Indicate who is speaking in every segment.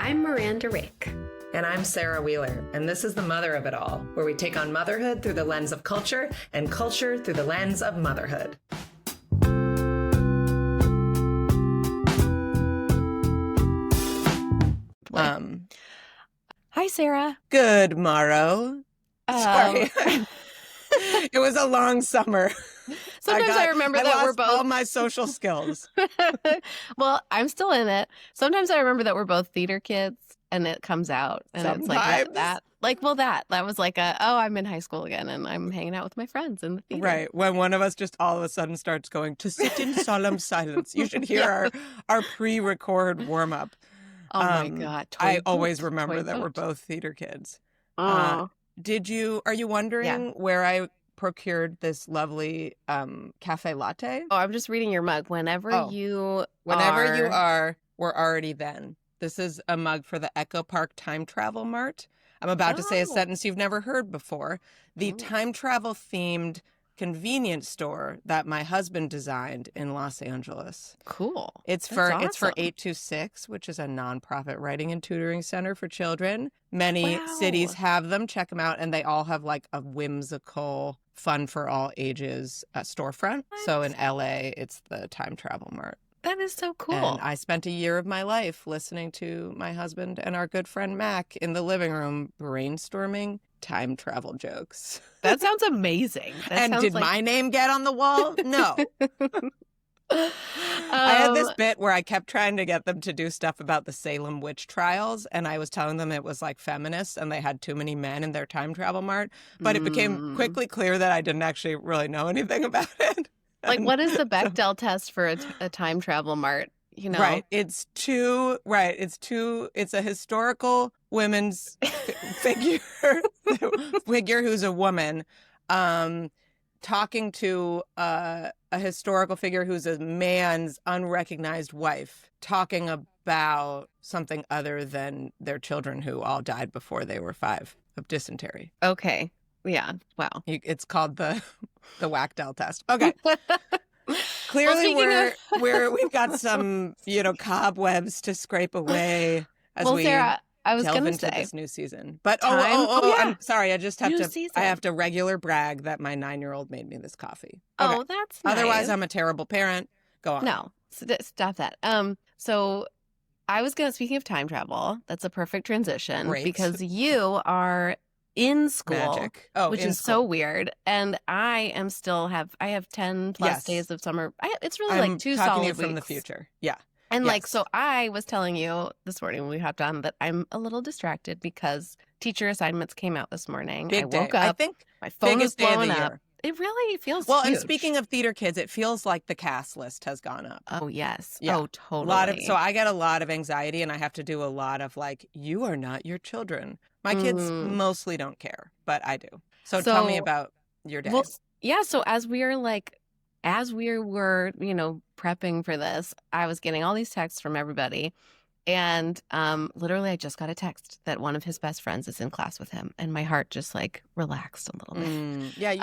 Speaker 1: I'm Miranda Rick.
Speaker 2: And I'm Sarah Wheeler, and this is The Mother of It All, where we take on motherhood through the lens of culture and culture through the lens of motherhood.
Speaker 3: Hi, Sarah.
Speaker 2: Good morrow. Sorry. It was a long summer.
Speaker 3: Sometimes I remember that we're both
Speaker 2: all my social skills.
Speaker 3: Well, I'm still in it. Sometimes I remember that we're both theater kids, and it comes out, and
Speaker 2: Sometimes.
Speaker 3: it's like that. That was like I'm in high school again, and I'm hanging out with my friends in the theater.
Speaker 2: Right. When one of us just all of a sudden starts going to sit in solemn silence. You should hear our pre-record warm-up.
Speaker 3: Oh my God.
Speaker 2: I always remember that we're both theater kids. Are you wondering where I procured this lovely cafe latte?
Speaker 3: Oh, I'm just reading your mug. Whenever you
Speaker 2: are, we're already then. This is a mug for the Echo Park Time Travel Mart. I'm about to say a sentence you've never heard before. The time travel themed convenience store that my husband designed in Los Angeles.
Speaker 3: Cool.
Speaker 2: It's for 826, which is a nonprofit writing and tutoring center for children. Many cities have them. Check them out, and they all have like a whimsical, fun for all ages storefront. So in LA, it's the Time Travel Mart.
Speaker 3: That is so cool.
Speaker 2: And I spent a year of my life listening to my husband and our good friend Mac in the living room brainstorming time travel jokes.
Speaker 3: That sounds amazing.
Speaker 2: Did my name get on the wall? No. I had this bit where I kept trying to get them to do stuff about the Salem witch trials, and I was telling them it was like feminists and they had too many men in their time travel mart. But it became quickly clear that I didn't actually really know anything about it.
Speaker 3: Like, what is the Bechdel test for a time travel mart? You know,
Speaker 2: right? It's a historical women's figure who's a woman, talking to a historical figure who's a man's unrecognized wife, talking about something other than their children who all died before they were 5 of dysentery.
Speaker 3: Okay. Yeah. Wow.
Speaker 2: It's called the Whackdell test. Okay. Clearly, we've got some cobwebs to scrape away as
Speaker 3: Sarah, I was
Speaker 2: delve
Speaker 3: gonna
Speaker 2: into
Speaker 3: say
Speaker 2: this new season. But
Speaker 3: yeah.
Speaker 2: I'm sorry. I just have
Speaker 3: New
Speaker 2: to.
Speaker 3: season.
Speaker 2: I have to regular brag that my 9-year-old made me this coffee. Okay.
Speaker 3: Oh, that's nice.
Speaker 2: Otherwise, I'm a terrible parent. Go on.
Speaker 3: No, stop that. So I was gonna. Speaking of time travel, that's a perfect transition.
Speaker 2: Great.
Speaker 3: Because you are in school,
Speaker 2: Magic.
Speaker 3: Which is so weird, and I have 10 plus days of summer. It's really like 2 solid weeks
Speaker 2: from the future. Yeah,
Speaker 3: and so I was telling you this morning when we hopped on that I'm a little distracted because teacher assignments came out this morning. I woke up.
Speaker 2: I think
Speaker 3: my phone was blowing up.
Speaker 2: Year.
Speaker 3: It really feels
Speaker 2: well.
Speaker 3: huge.
Speaker 2: And speaking of theater kids, it feels like the cast list has gone up.
Speaker 3: Oh yes.
Speaker 2: Yeah.
Speaker 3: Oh totally.
Speaker 2: So I get a lot of anxiety, and I have to do a lot of you are not your children. My kids mostly don't care, but I do. So tell me about your day.
Speaker 3: Well, yeah. So as we were prepping for this, I was getting all these texts from everybody. And literally I just got a text that one of his best friends is in class with him. And my heart just relaxed a little bit.
Speaker 2: Yeah, you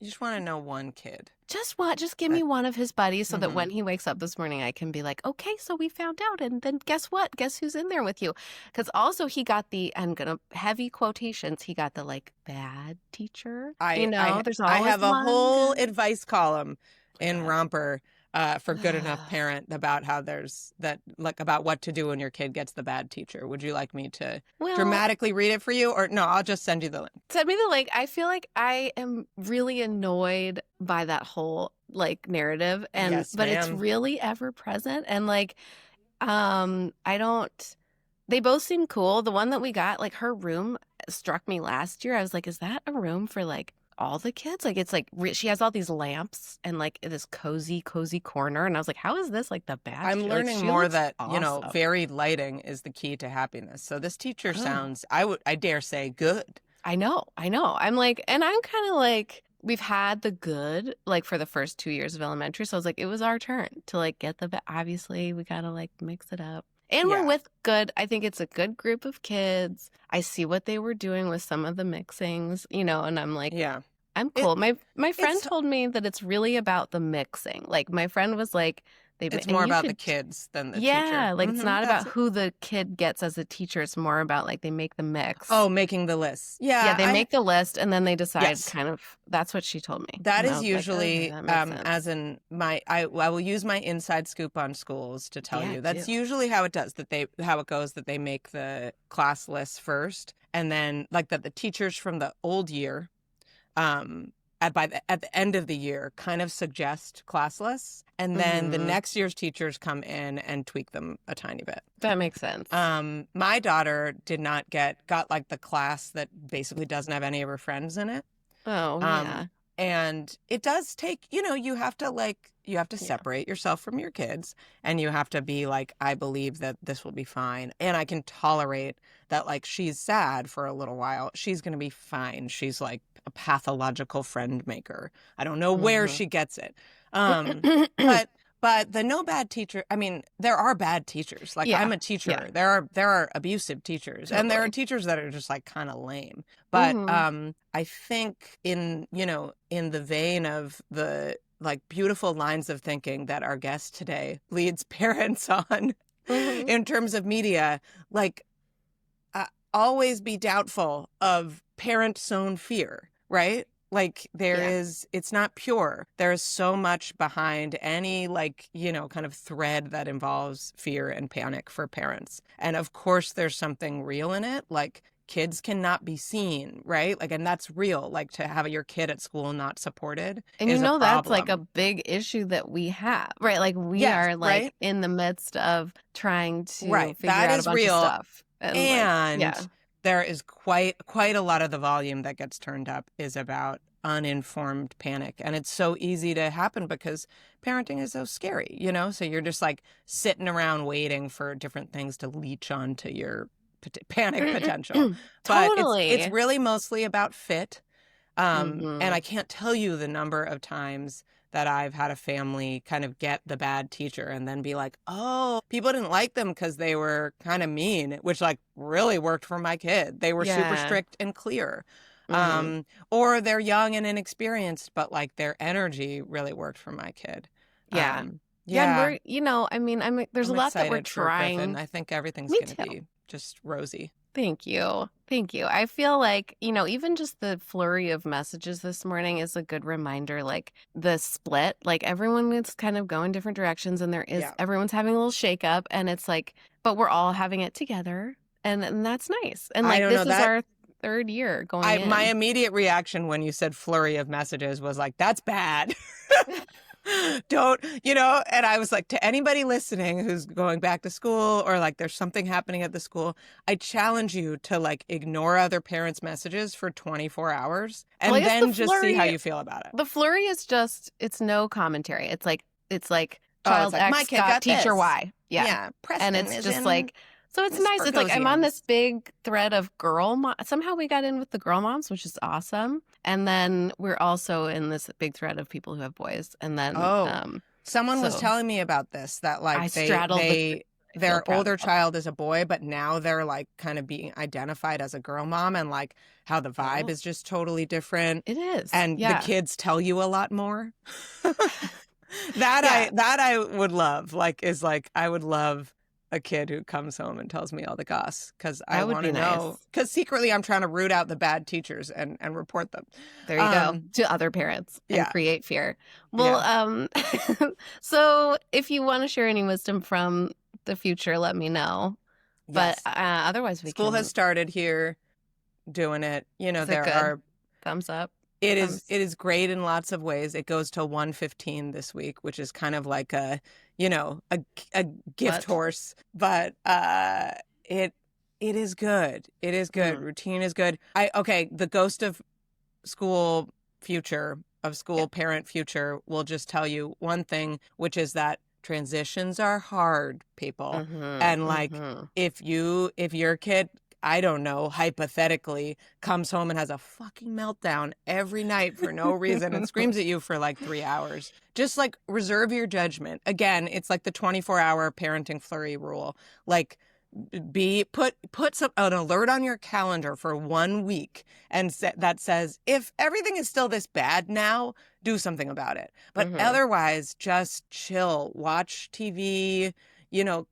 Speaker 2: just want to know one kid.
Speaker 3: Just give me one of his buddies so that when he wakes up this morning, I can be like, okay, so we found out. And then guess what? Guess who's in there with you? Because also he got I'm going to heavy quotations. He got the bad teacher. There's always
Speaker 2: I have a
Speaker 3: one.
Speaker 2: whole advice column in Romper for Good Enough Parent about how there's about what to do when your kid gets the bad teacher. Would you like me to dramatically read it for you, or no? I'll just send you the link.
Speaker 3: Send me the link. I feel like I am really annoyed by that whole narrative, but it's really ever present, and I don't. They both seem cool. The one that we got, her room struck me last year. I was like, is that a room for all the kids? She has all these lamps and this cozy corner, and I was like, how is this the bad?
Speaker 2: I'm learning more that awesome. Varied lighting is the key to happiness. So this teacher sounds, I dare say, good.
Speaker 3: I know. I'm and I'm kind of we've had the good for the first 2 years of elementary, so I was it was our turn to get the obviously we gotta mix it up. And we're with good. I think it's a good group of kids. I see what they were doing with some of the mixings, and I'm I'm cool. My friend told me that it's really about the mixing. My friend was
Speaker 2: It's more about the kids than the teacher.
Speaker 3: Yeah, like it's not about who the kid gets as a teacher. It's more about like they make the mix.
Speaker 2: Oh, making the list. Yeah.
Speaker 3: Yeah, they make the list and then they decide kind of, that's what she told me.
Speaker 2: That is usually, I will use my inside scoop on schools to tell you. That's usually how it does, how it goes, that they make the class lists first. And then like that the teachers from the old year, at the end of the year kind of suggest class lists, and then the next year's teachers come in and tweak them a tiny bit.
Speaker 3: That makes sense.
Speaker 2: My daughter got like the class that basically doesn't have any of her friends in it.
Speaker 3: Oh, yeah.
Speaker 2: And it does take, you have to separate yourself from your kids, and you have to be like, I believe that this will be fine. And I can tolerate that, like, she's sad for a little while. She's going to be fine. She's like a pathological friend maker. I don't know where she gets it. But the no bad teacher, I mean, there are bad teachers. Like, I'm a teacher. Yeah. There are abusive teachers. Totally. And there are teachers that are just like kind of lame. But I think in the vein of the like beautiful lines of thinking that our guest today leads parents on in terms of media, like always be doubtful of parent-sown fear, right? Like it's not pure. There is so much behind any kind of thread that involves fear and panic for parents. And of course there's something real in it. Like kids cannot be seen, right? Like, and that's real. Like to have your kid at school not supported.
Speaker 3: And that's like a big issue that we have, right? Like we are like in the midst of trying to figure out a bunch of stuff.
Speaker 2: And there is quite a lot of the volume that gets turned up is about uninformed panic. And it's so easy to happen because parenting is so scary, So you're just like sitting around waiting for different things to leech onto your panic potential.
Speaker 3: Totally.
Speaker 2: But it's really mostly about fit. And I can't tell you the number of times that I've had a family kind of get the bad teacher and then be like, oh, people didn't like them because they were kind of mean, which like really worked for my kid. They were super strict and clear. Or they're young and inexperienced, but like their energy really worked for my kid.
Speaker 3: Yeah. And we're, there's a lot that we're trying.
Speaker 2: I think everything's going to be just rosy.
Speaker 3: Thank you. I feel like, even just the flurry of messages this morning is a good reminder, like the split, like everyone is kind of going different directions and everyone's having a little shakeup and it's like, but we're all having it together and that's nice. And like, this is our third year going in.
Speaker 2: My immediate reaction when you said flurry of messages was like, that's bad. Don't, and I was like, to anybody listening who's going back to school or like there's something happening at the school, I challenge you to like ignore other parents' messages for 24 hours and then just see how you feel about it.
Speaker 3: The flurry is just, it's no commentary. It's like child X
Speaker 2: my kid got
Speaker 3: teacher
Speaker 2: this.
Speaker 3: Y.
Speaker 2: Yeah.
Speaker 3: And it's just like, so it's nice. It's like I'm on this big thread of somehow we got in with the girl moms, which is awesome. And then we're also in this big thread of people who have boys. And then
Speaker 2: someone was telling me about this, that like their older child is a boy, but now they're like kind of being identified as a girl mom, and like how the vibe is just totally different.
Speaker 3: It is.
Speaker 2: And the kids tell you a lot more. I would love, I would love a kid who comes home and tells me all the goss, because I want to know. Because secretly I'm trying to root out the bad teachers and report them.
Speaker 3: There you go. To other parents and create fear. Well, so if you want to share any wisdom from the future, let me know. Yes. But otherwise
Speaker 2: School has started here doing it. There are
Speaker 3: thumbs up.
Speaker 2: It is great in lots of ways. It goes till 1:15 this week, which is kind of like a gift horse, but it is good. It is good. Routine is good. The ghost of school future, of school parent future, will just tell you one thing, which is that transitions are hard, people. And like if your kid, I don't know, hypothetically comes home and has a fucking meltdown every night for no reason and screams at you for like 3 hours, just like reserve your judgment. Again, it's like the 24-hour parenting flurry rule. Like put an alert on your calendar for 1 week and that says, if everything is still this bad now, do something about it. But otherwise, just chill, watch TV,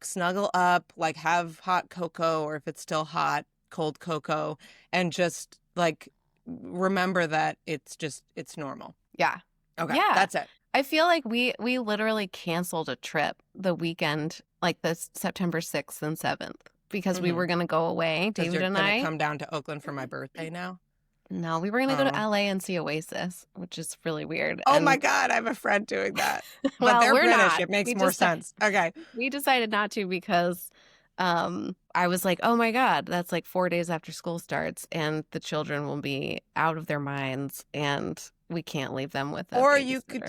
Speaker 2: snuggle up, like have hot cocoa, or if it's still hot, cold cocoa, and just like remember that it's normal.
Speaker 3: Yeah.
Speaker 2: Okay.
Speaker 3: Yeah.
Speaker 2: That's it.
Speaker 3: I feel like we literally canceled a trip the weekend, like the September 6th and 7th, because we were going to go away, David and I.
Speaker 2: Come down to Oakland for my birthday now?
Speaker 3: No, we were going to go to LA and see Oasis, which is really weird.
Speaker 2: Oh my God, I have a friend doing that. But
Speaker 3: well,
Speaker 2: they're
Speaker 3: we're
Speaker 2: British.
Speaker 3: not.
Speaker 2: It makes more sense. Okay.
Speaker 3: We decided not to because I was like, oh my God, that's like 4 days after school starts and the children will be out of their minds and we can't leave them with them.
Speaker 2: Or you could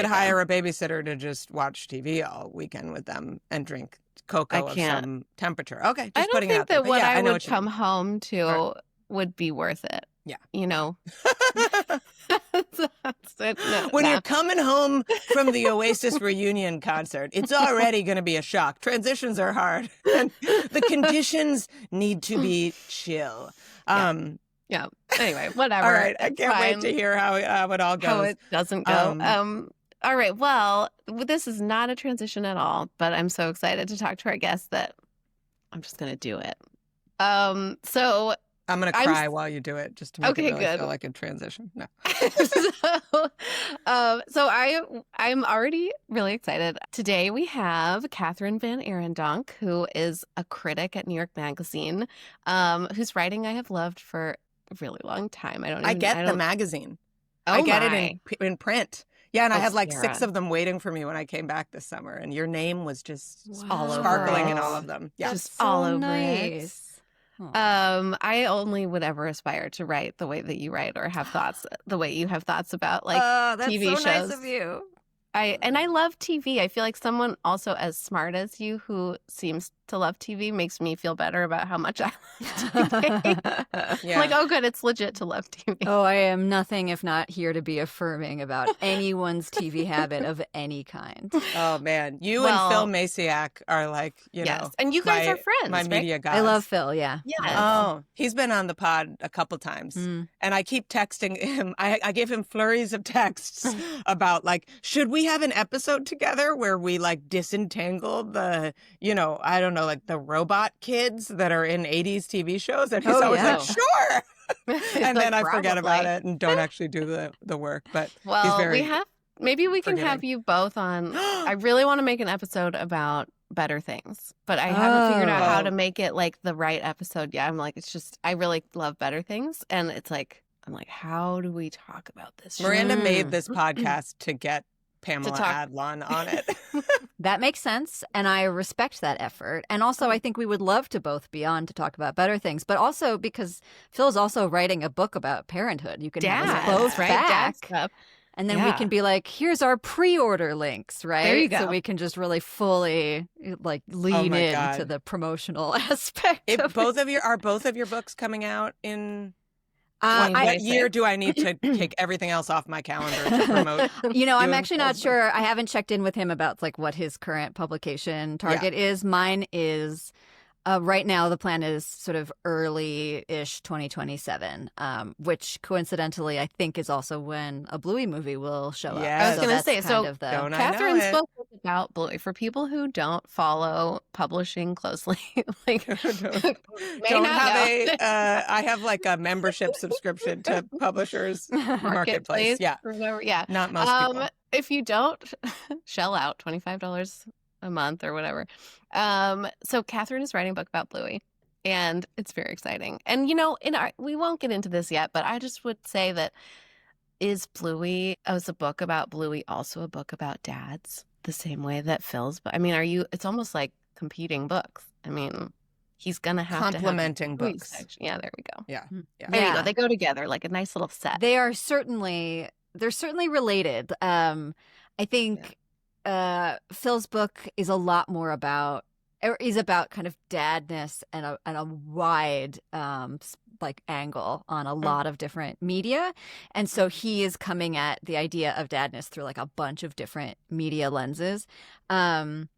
Speaker 2: hire a babysitter to just watch TV all weekend with them and drink cocoa of some temperature. Okay, just putting it out there.
Speaker 3: I don't think that I would come home to would be worth it.
Speaker 2: Yeah. When you're coming home from the Oasis reunion concert, it's already going to be a shock. Transitions are hard. And the conditions need to be chill.
Speaker 3: Yeah. Anyway, whatever.
Speaker 2: All right. I can't wait to hear how it all goes.
Speaker 3: How it doesn't go. All right. Well, this is not a transition at all, but I'm so excited to talk to our guest that I'm just going to do it. So
Speaker 2: I'm going to cry while you do it just to make it really feel like a transition. No.
Speaker 3: So I'm already really excited. Today we have Kathryn Van Arendonk, who is a critic at New York Magazine, whose writing I have loved for a really long time. I
Speaker 2: get the magazine.
Speaker 3: Oh,
Speaker 2: I get it in print. Yeah, and I had like
Speaker 3: Sarah.
Speaker 2: 6 of them waiting for me when I came back this summer, and your name was just sparkling in all of them. Yeah,
Speaker 3: just all over it. I only would ever aspire to write the way that you write or have thoughts the way you have thoughts about like TV shows.
Speaker 1: That's so nice of you.
Speaker 3: I love TV. I feel like someone also as smart as you who seems to love TV makes me feel better about how much I love TV. Like, oh, good, it's legit to love TV.
Speaker 1: Oh, I am nothing if not here to be affirming about anyone's TV habit of any kind.
Speaker 2: Oh, man. You and Phil Masiak are like,
Speaker 3: yes. And you guys are friends,
Speaker 2: my media guys.
Speaker 1: I love Phil, yeah.
Speaker 2: Oh, he's been on the pod a couple times. And I keep texting him. I give him flurries of texts about like, should we have an episode together where we like disentangle the, I don't know, like the robot kids that are in 80s TV shows? And he's always like, sure. And then I forget about it and don't actually do the work. But he's very
Speaker 3: maybe we can have you both on. I really want to make an episode about Better Things, but I haven't figured out how to make it like the right episode yet. I'm like, it's just, I really love Better Things. And it's like, I'm like, how do we talk about this?
Speaker 2: Miranda made this podcast to get Pamela Adlon on it.
Speaker 1: That makes sense, and I respect that effort. And also, I think we would love to both be on to talk about Better Things, but also because Phil's also writing a book about parenthood. You can have us both back, and then we can be like, here's our pre-order links, right?
Speaker 3: There you go.
Speaker 1: So we can just really fully like lean into the promotional aspect.
Speaker 2: Are both of your books coming out in? What year do I need to take everything else off my calendar to promote?
Speaker 1: I'm actually not sure. I haven't checked in with him about like what his current publication target is. Mine is right now the plan is sort of early-ish 2027, which coincidentally I think is also when a Bluey movie will show up.
Speaker 3: I was going to say, so Kathryn's book is about Bluey. For people who don't follow publishing closely, like
Speaker 2: I have like a membership subscription to Publishers Marketplace. Yeah, not most people.
Speaker 3: If you don't shell out $25 a month or whatever. So Kathryn is writing a book about Bluey, and it's very exciting. And we won't get into this yet, but I just would say that is Bluey as a book about Bluey also a book about dads the same way that Phil's book? I mean, it's almost like competing books. I mean, he's gonna have
Speaker 2: complementing
Speaker 3: to have
Speaker 2: books.
Speaker 3: Yeah, there we go.
Speaker 2: Yeah.
Speaker 3: There you go. They go together like a nice little set.
Speaker 1: They're certainly related. I think Phil's book is a lot more about kind of dadness and a wide like angle on a lot of different media. And so he is coming at the idea of dadness through like a bunch of different media lenses. And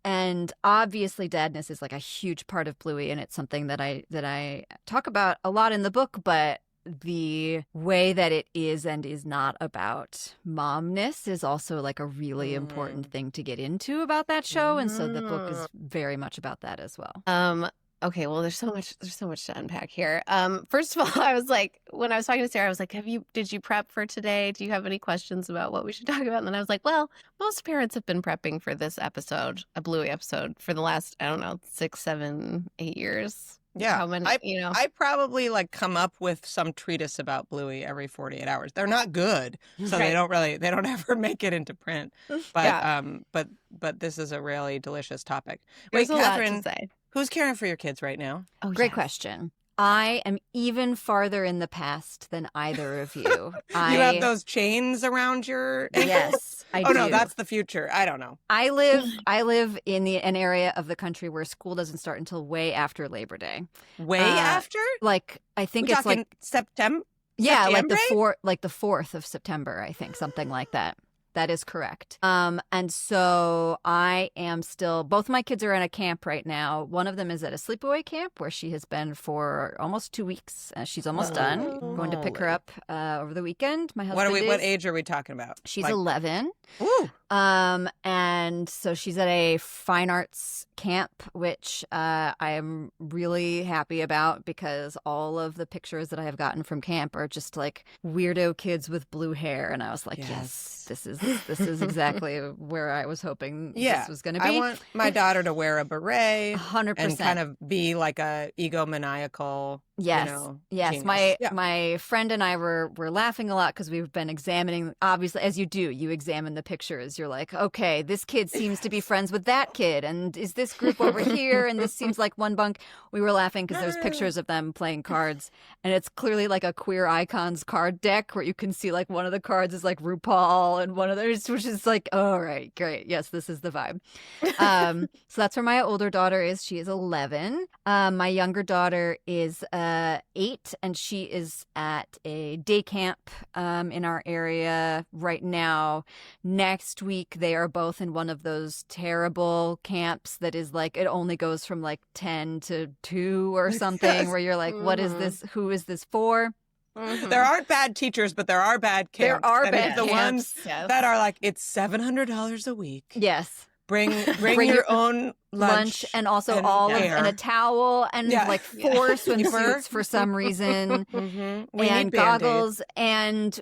Speaker 1: And obviously dadness is like a huge part of Bluey, and it's something that I talk about a lot in the book, but the way that it is and is not about momness is also like a really important thing to get into about that show. And so the book is very much about that as well.
Speaker 3: Okay, well, there's so much to unpack here. First of all, I was like, when I was talking to Sarah, I was like, did you prep for today? Do you have any questions about what we should talk about? And then I was like, well, most parents have been prepping for this episode, a Bluey episode, for the last, I don't know, 6, 7, 8 years.
Speaker 2: Yeah,
Speaker 3: How many,
Speaker 2: I probably like come up with some treatise about Bluey every 48 hours. They're not good, so they don't ever make it into print. But but this is a really delicious topic.
Speaker 3: There's
Speaker 2: Wait,
Speaker 3: a
Speaker 2: Kathryn,
Speaker 3: lot to say.
Speaker 2: Who's caring for your kids right now?
Speaker 3: Oh,
Speaker 1: Great question. I am even farther in the past than either of you.
Speaker 2: You have those chains around your ankles?
Speaker 1: Yes, I do.
Speaker 2: Oh no, that's the future. I don't know.
Speaker 1: I live in an area of the country where school doesn't start until way after Labor Day.
Speaker 2: Way after?
Speaker 1: Like I think
Speaker 2: We're
Speaker 1: it's
Speaker 2: talking
Speaker 1: like
Speaker 2: September.
Speaker 1: yeah, like
Speaker 2: September?
Speaker 1: the 4th of September, I think, something like that. That is correct. And so I am still, both my kids are in a camp right now. One of them is at a sleepaway camp where she has been for almost 2 weeks. She's almost done. I'm going to pick her up over the weekend. My husband
Speaker 2: What age are we talking about?
Speaker 1: She's 11.
Speaker 2: Ooh.
Speaker 1: And so she's at a fine arts camp, which I am really happy about because all of the pictures that I have gotten from camp are just like weirdo kids with blue hair. And I was like, yes, this is exactly where I was hoping this was going to be.
Speaker 2: I want my daughter to wear a beret
Speaker 1: 100%.
Speaker 2: and kind of be like a egomaniacal.
Speaker 1: Yes. Yes.
Speaker 2: Genius.
Speaker 1: My friend and I were laughing a lot because we've been examining, obviously, as you do, you examine the pictures. You're like, okay, this kid seems to be friends with that kid. And is this group over here? And this seems like one bunk. We were laughing because there's pictures of them playing cards. And it's clearly like a Queer Icons card deck where you can see like one of the cards is like RuPaul and one of those, which is like, oh, right, great. Yes, this is the vibe. So that's where my older daughter is. She is 11. My younger daughter is 8, and she is at a day camp in our area right now. Next week, they are both in one of those terrible camps that is like, it only goes from like 10 to 2 or something, where you're like, what is this? Who is this for?
Speaker 2: Mm-hmm. There aren't bad teachers, but there are bad camps.
Speaker 1: There are bad
Speaker 2: the
Speaker 1: camps.
Speaker 2: ones that are like, it's $700 a week.
Speaker 1: Yes.
Speaker 2: Bring your own lunch
Speaker 1: and also all of, and a towel and like 4 swimsuits for some reason, and goggles and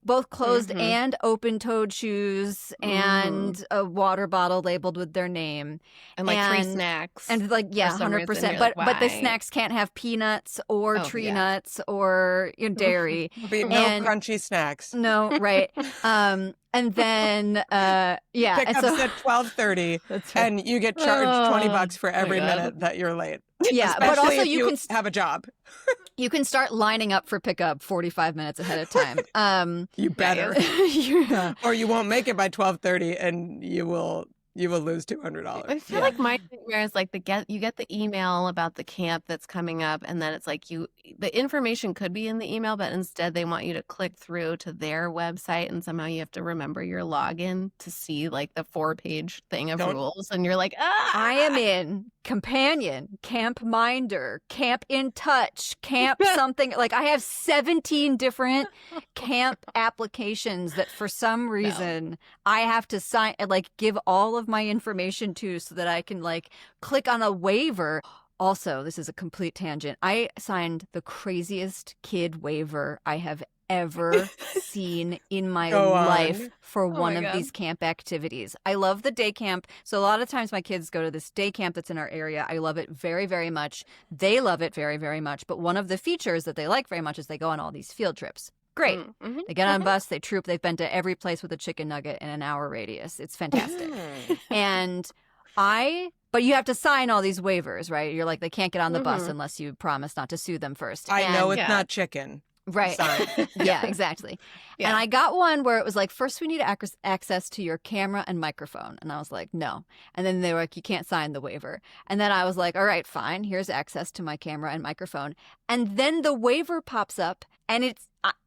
Speaker 1: both closed and open-toed shoes and a water bottle labeled with their name
Speaker 3: and like 3 snacks
Speaker 1: and like 100%. But the snacks can't have peanuts or tree nuts or dairy.
Speaker 2: No crunchy snacks.
Speaker 1: No, right. And then,
Speaker 2: pickups at 12:30, and you get charged $20 for every minute that you're late.
Speaker 1: Yeah,
Speaker 2: especially
Speaker 1: but also
Speaker 2: if
Speaker 1: you can
Speaker 2: have a job.
Speaker 1: You can start lining up for pickup 45 minutes ahead of time.
Speaker 2: You better, or you won't make it by 12:30, and you will lose $200.
Speaker 3: I feel like my nightmare is like you get the email about the camp that's coming up, and then it's like the information could be in the email, but instead they want you to click through to their website, and somehow you have to remember your login to see like the 4-page thing of rules, and you're like,
Speaker 1: I am in Companion, Camp Minder, Camp In Touch, Camp something. Like I have 17 different camp applications that for some reason I have to sign, like give all of my information to so that I can like click on a waiver. Also, this is a complete tangent. I signed the craziest kid waiver I have ever seen in my life for one of these camp activities. I love the day camp. So a lot of times my kids go to this day camp that's in our area. I love it very, very much. They love it very, very much. But one of the features that they like very much is they go on all these field trips. Great. They get on a bus, they troop, they've been to every place with a chicken nugget in an hour radius. It's fantastic. But you have to sign all these waivers, right? You're like, they can't get on the bus unless you promise not to sue them first.
Speaker 2: I know it's not chicken.
Speaker 1: Right. Yeah, exactly. Yeah. And I got one where it was like, first we need access to your camera and microphone. And I was like, no. And then they were like, you can't sign the waiver. And then I was like, all right, fine. Here's access to my camera and microphone. And then the waiver pops up and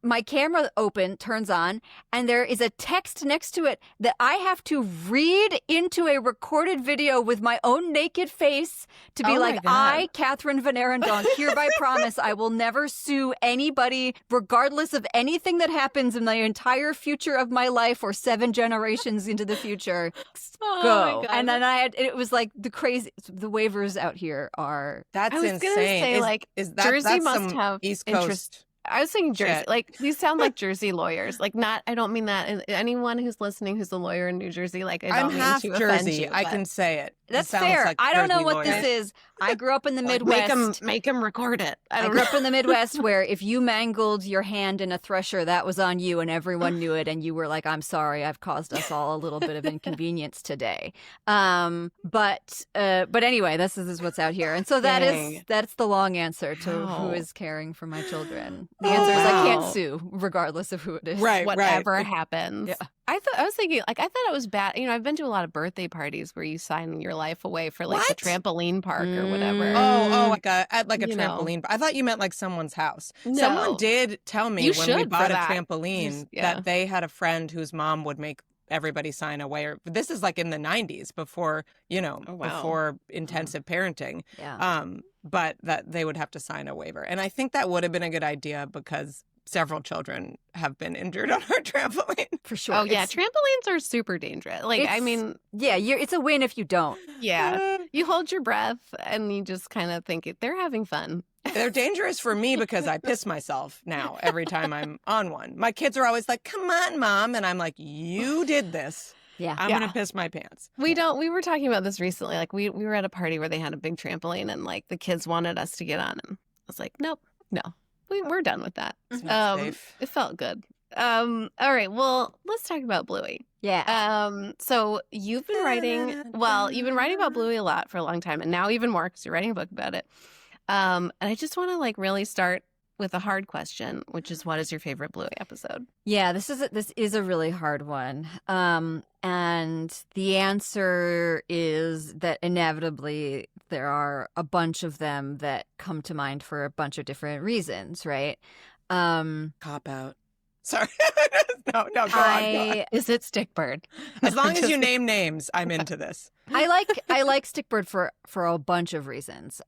Speaker 1: my camera turns on, and there is a text next to it that I have to read into a recorded video with my own naked face to be like, I, Kathryn Van Arendonk, hereby promise I will never sue anybody, regardless of anything that happens in the entire future of my life or 7 generations into the future. Go. And then it was like the waivers out here are.
Speaker 2: That's insane.
Speaker 3: I was going to say, like, Jersey must have
Speaker 2: East Coast.
Speaker 3: I was thinking Jersey. Shit. Like, these sound like Jersey lawyers. Like, I don't mean that. Anyone who's listening who's a lawyer in New Jersey, like, I'm
Speaker 2: half
Speaker 3: mean to
Speaker 2: Jersey.
Speaker 3: You,
Speaker 2: I can say it.
Speaker 1: That's fair.
Speaker 2: Like
Speaker 1: I don't know
Speaker 2: Jersey
Speaker 1: what
Speaker 2: lawyers.
Speaker 1: this is. I grew up in the Midwest.
Speaker 3: Make them record it.
Speaker 1: I grew up in the Midwest where if you mangled your hand in a thresher, that was on you and everyone knew it. And you were like, I'm sorry, I've caused us all a little bit of inconvenience today. But anyway, this is what's out here. And so that's the long answer to who is caring for my children. The answer is I can't sue regardless of who it is.
Speaker 2: Right.
Speaker 3: Whatever happens.
Speaker 1: Yeah.
Speaker 3: I was thinking, like, I thought it was bad. You know, I've been to a lot of birthday parties where you sign your life away for like the trampoline park or whatever.
Speaker 2: Oh, like a trampoline. I thought you meant like someone's house.
Speaker 3: No.
Speaker 2: Someone did tell me when we bought a trampoline that they had a friend whose mom would make everybody sign away. This is like in the 90s before, before intensive parenting.
Speaker 1: Yeah.
Speaker 2: But that they would have to sign a waiver. And I think that would have been a good idea because several children have been injured on our trampoline.
Speaker 1: For sure.
Speaker 3: Oh, yeah. Trampolines are super dangerous. Like, I mean...
Speaker 1: Yeah, it's a win if you don't.
Speaker 3: Yeah. You hold your breath and you just kind of think they're having fun.
Speaker 2: They're dangerous for me because I piss myself now every time I'm on one. My kids are always like, come on, Mom. And I'm like, you did this.
Speaker 1: Yeah.
Speaker 2: I'm going to piss my pants.
Speaker 3: We were talking about this recently. Like, we were at a party where they had a big trampoline and, like, the kids wanted us to get on. And I was like, nope, no. We're done with that.
Speaker 2: It's not safe.
Speaker 3: It felt good. All right. Well, let's talk about Bluey.
Speaker 1: Yeah.
Speaker 3: So you've been writing about Bluey a lot for a long time, and now even more because you're writing a book about it. And I just want to like really start with a hard question, which is, what is your favorite Bluey episode?
Speaker 1: Yeah, this is a really hard one. And the answer is that inevitably there are a bunch of them that come to mind for a bunch of different reasons, right?
Speaker 2: Cop out. Sorry. No, go on.
Speaker 3: Is it Stickbird?
Speaker 2: As long as you name names, I'm into this.
Speaker 1: I like Stickbird for a bunch of reasons.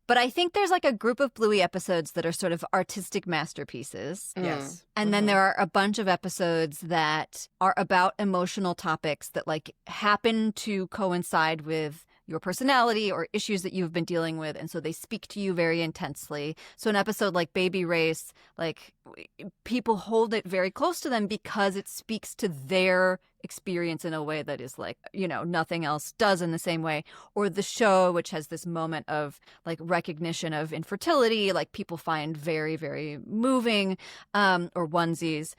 Speaker 1: But I think there's like a group of Bluey episodes that are sort of artistic masterpieces.
Speaker 2: Yes.
Speaker 1: And then there are a bunch of episodes that are about emotional topics that like happen to coincide with your personality or issues that you've been dealing with. And so they speak to you very intensely. So an episode like Baby Race, like people hold it very close to them because it speaks to their experience in a way that is like, nothing else does in the same way. Or The Show, which has this moment of like recognition of infertility, like people find very, very moving, or onesies.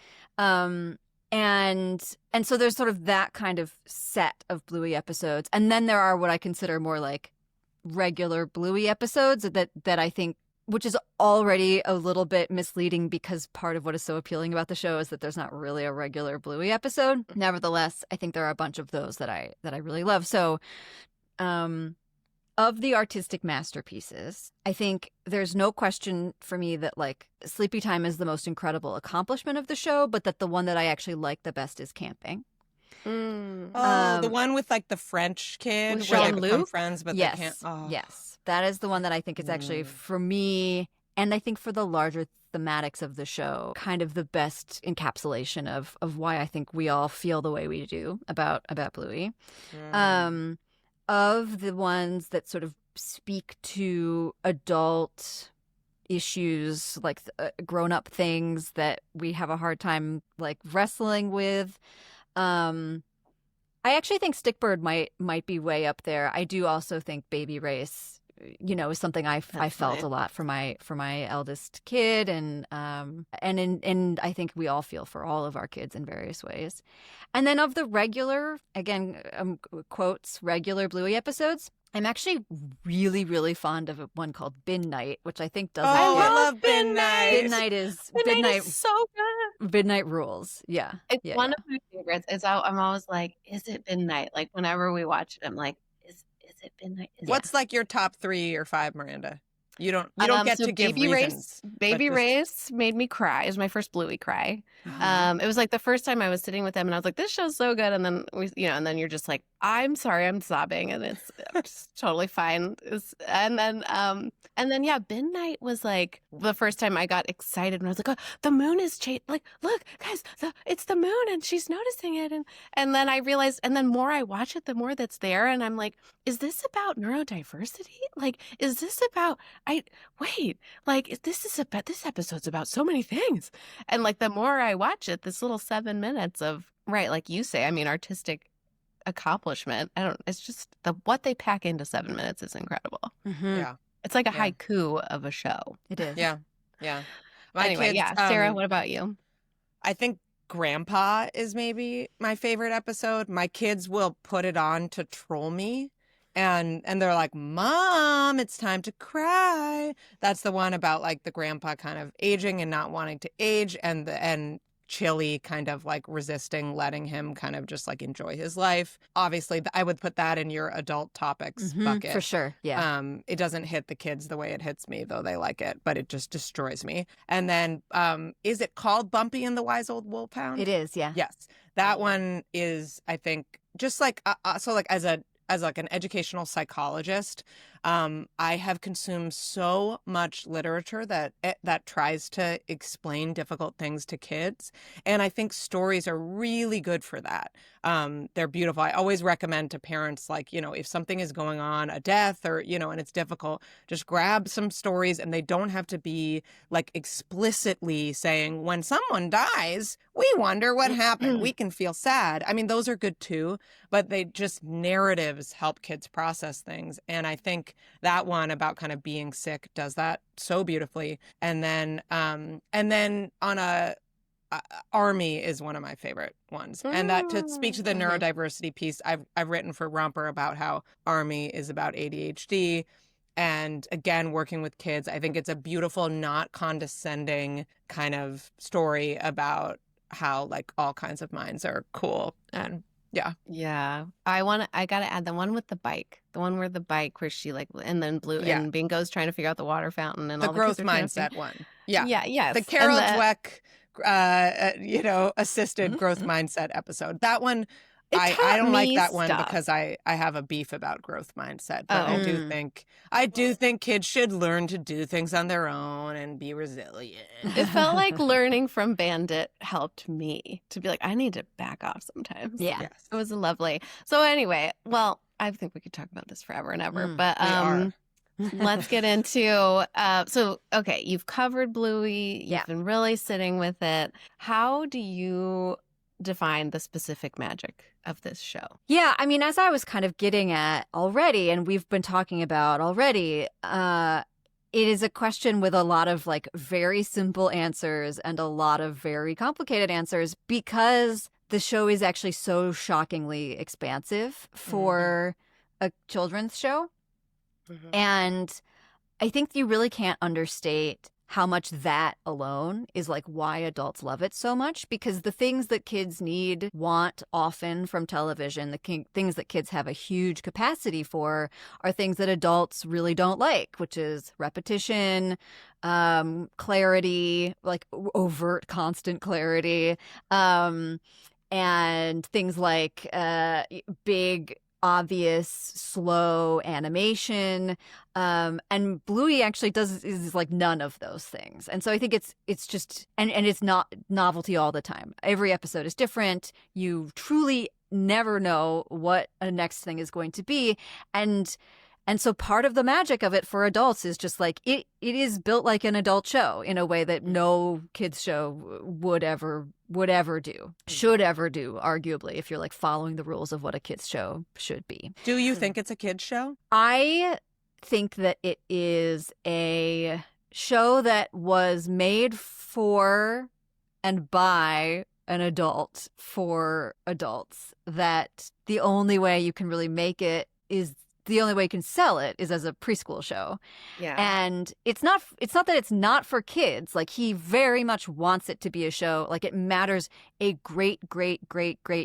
Speaker 1: And so there's sort of that kind of set of Bluey episodes. And then there are what I consider more like regular Bluey episodes that I think, which is already a little bit misleading because part of what is so appealing about the show is that there's not really a regular Bluey episode. Nevertheless, I think there are a bunch of those that I really love. So, of the artistic masterpieces, I think there's no question for me that like Sleepy Time is the most incredible accomplishment of the show, but that the one that I actually like the best is Camping.
Speaker 2: The one with like the French kid where they become friends, but they can't. Oh.
Speaker 1: Yes, that is the one that I think is actually for me, and I think for the larger thematics of the show, kind of the best encapsulation of why I think we all feel the way we do about Bluey. Of the ones that sort of speak to adult issues, like grown-up things that we have a hard time like wrestling with, I actually think Stickbird might be way up there. I do also think Baby Race, is something I felt a lot for my eldest kid, and I think we all feel for all of our kids in various ways. And then of the regular, again, quotes, regular Bluey episodes, I'm actually really, really fond of one called Bin Night, which I think doesn't.
Speaker 2: Oh, I love Bin Night.
Speaker 1: Bin Night is
Speaker 3: so good.
Speaker 1: Midnight rules. Yeah.
Speaker 3: It's one of my favorites. I'm always like, is it Bin Night? Like whenever we watch it, I'm like, is it Bin Night?
Speaker 2: What's like your top 3 or 5, Miranda? You don't get to give reasons.
Speaker 3: Baby Race made me cry. It was my first Bluey cry. It was like the first time I was sitting with them, and I was like, "This show's so good." And then and then you're just like, "I'm sorry, I'm sobbing," and it's totally fine. And then Bin Night was like the first time I got excited, and I was like, "Oh, the moon is changed! Like, look, guys, it's the moon, and she's noticing it." And then I realized, and then more I watch it, the more that's there, and I'm like, "Is this about neurodiversity? Like, is this about?" This episode's about so many things. And like the more I watch it, this little 7 minutes of, right, like you say, I mean, artistic accomplishment. It's just what they pack into 7 minutes is incredible.
Speaker 1: Mm-hmm.
Speaker 2: Yeah.
Speaker 3: It's like a haiku of a show.
Speaker 1: It is.
Speaker 2: Yeah. Yeah.
Speaker 3: Sarah, what about you?
Speaker 2: I think Grandpa is maybe my favorite episode. My kids will put it on to troll me. And they're like, "Mom, it's time to cry." That's the one about like the grandpa kind of aging and not wanting to age, and Chili kind of like resisting letting him kind of just like enjoy his life. Obviously, I would put that in your adult topics bucket.
Speaker 1: For sure, yeah.
Speaker 2: It doesn't hit the kids the way it hits me, though they like it, but it just destroys me. And then is it called Bumpy and the Wise Old Wolfhound?
Speaker 1: It is, yeah.
Speaker 2: Yes. That one is, I think, just like, so like as an educational psychologist, I have consumed so much literature that tries to explain difficult things to kids. And I think stories are really good for that. They're beautiful. I always recommend to parents, like, if something is going on, a death or, and it's difficult, just grab some stories, and they don't have to be like explicitly saying, when someone dies, we wonder what happened. We can feel sad. I mean, those are good too, but they just narratives help kids process things. And I think that one about kind of being sick does that so beautifully. And then on Army is one of my favorite ones. And that, to speak to the neurodiversity piece, I've written for Romper about how Army is about ADHD. And again, working with kids, I think it's a beautiful, not condescending kind of story about how like all kinds of minds are cool. And yeah.
Speaker 3: I gotta add the one with the bike, the one where she like, and then Blue and Bingo's trying to figure out the water fountain, and
Speaker 2: the
Speaker 3: all
Speaker 2: growth
Speaker 3: the
Speaker 2: mindset one. Yeah.
Speaker 3: Yes.
Speaker 2: The Carol Dweck, assisted growth mindset episode. That one, I don't like that one because I have a beef about growth mindset. But I do think kids should learn to do things on their own and be resilient.
Speaker 3: It felt like learning from Bandit helped me to be like, I need to back off sometimes.
Speaker 1: Yeah.
Speaker 2: Yes.
Speaker 3: It was lovely. So anyway, well, I think we could talk about this forever and ever, but let's get into okay, you've covered Bluey. You've been really sitting with it. How do you define the specific magic of this show?
Speaker 1: Yeah, I mean, as I was kind of getting at already, and we've been talking about already, it is a question with a lot of like very simple answers and a lot of very complicated answers, because the show is actually so shockingly expansive for a children's show. And I think you really can't understate how much that alone is like why adults love it so much, because the things that kids want often from television, the things that kids have a huge capacity for, are things that adults really don't like, which is repetition, clarity, like overt, constant clarity, and things like big, obvious, slow animation, and Bluey actually is like none of those things. And so I think it's just and it's not novelty all the time. Every episode is different. You truly never know what a next thing is going to be, and so part of the magic of it for adults is just like it is built like an adult show in a way that no kids show would ever do, should ever do, arguably, if you're like following the rules of what a kids show should be.
Speaker 2: Do you think it's a kids show?
Speaker 1: I think that it is a show that was made for and by an adult for adults, that the only way you can really make it is the only way you can sell it is as a preschool show.
Speaker 3: Yeah.
Speaker 1: And it's not that it's not for kids. Like, he very much wants it to be a show. Like, it matters a great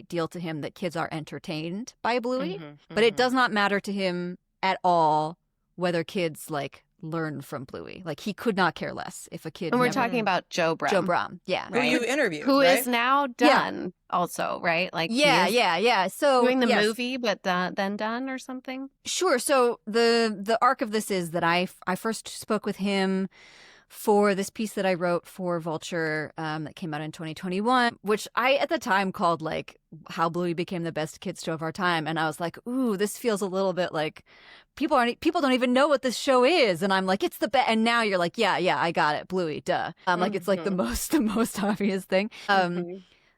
Speaker 1: deal to him that kids are entertained by Bluey. But it does not matter to him at all whether kids like learn from Bluey. Like, he could not care less if a kid.
Speaker 3: And we're talking about Joe Brumm.
Speaker 1: Joe Brumm, yeah.
Speaker 2: Who you interviewed,
Speaker 3: who
Speaker 2: right?
Speaker 3: is now done also, right? Like,
Speaker 1: yeah. So
Speaker 3: doing the movie, but then done or something?
Speaker 1: Sure. So the arc of this is that I first spoke with him for this piece that I wrote for Vulture that came out in 2021, which I at the time called like how Bluey became the best kids show of our time. And I was like, ooh, this feels a little bit like people don't even know what this show is. And I'm like, it's the best. And now you're like, yeah, I got it. Bluey, duh. Like, it's like the most obvious thing.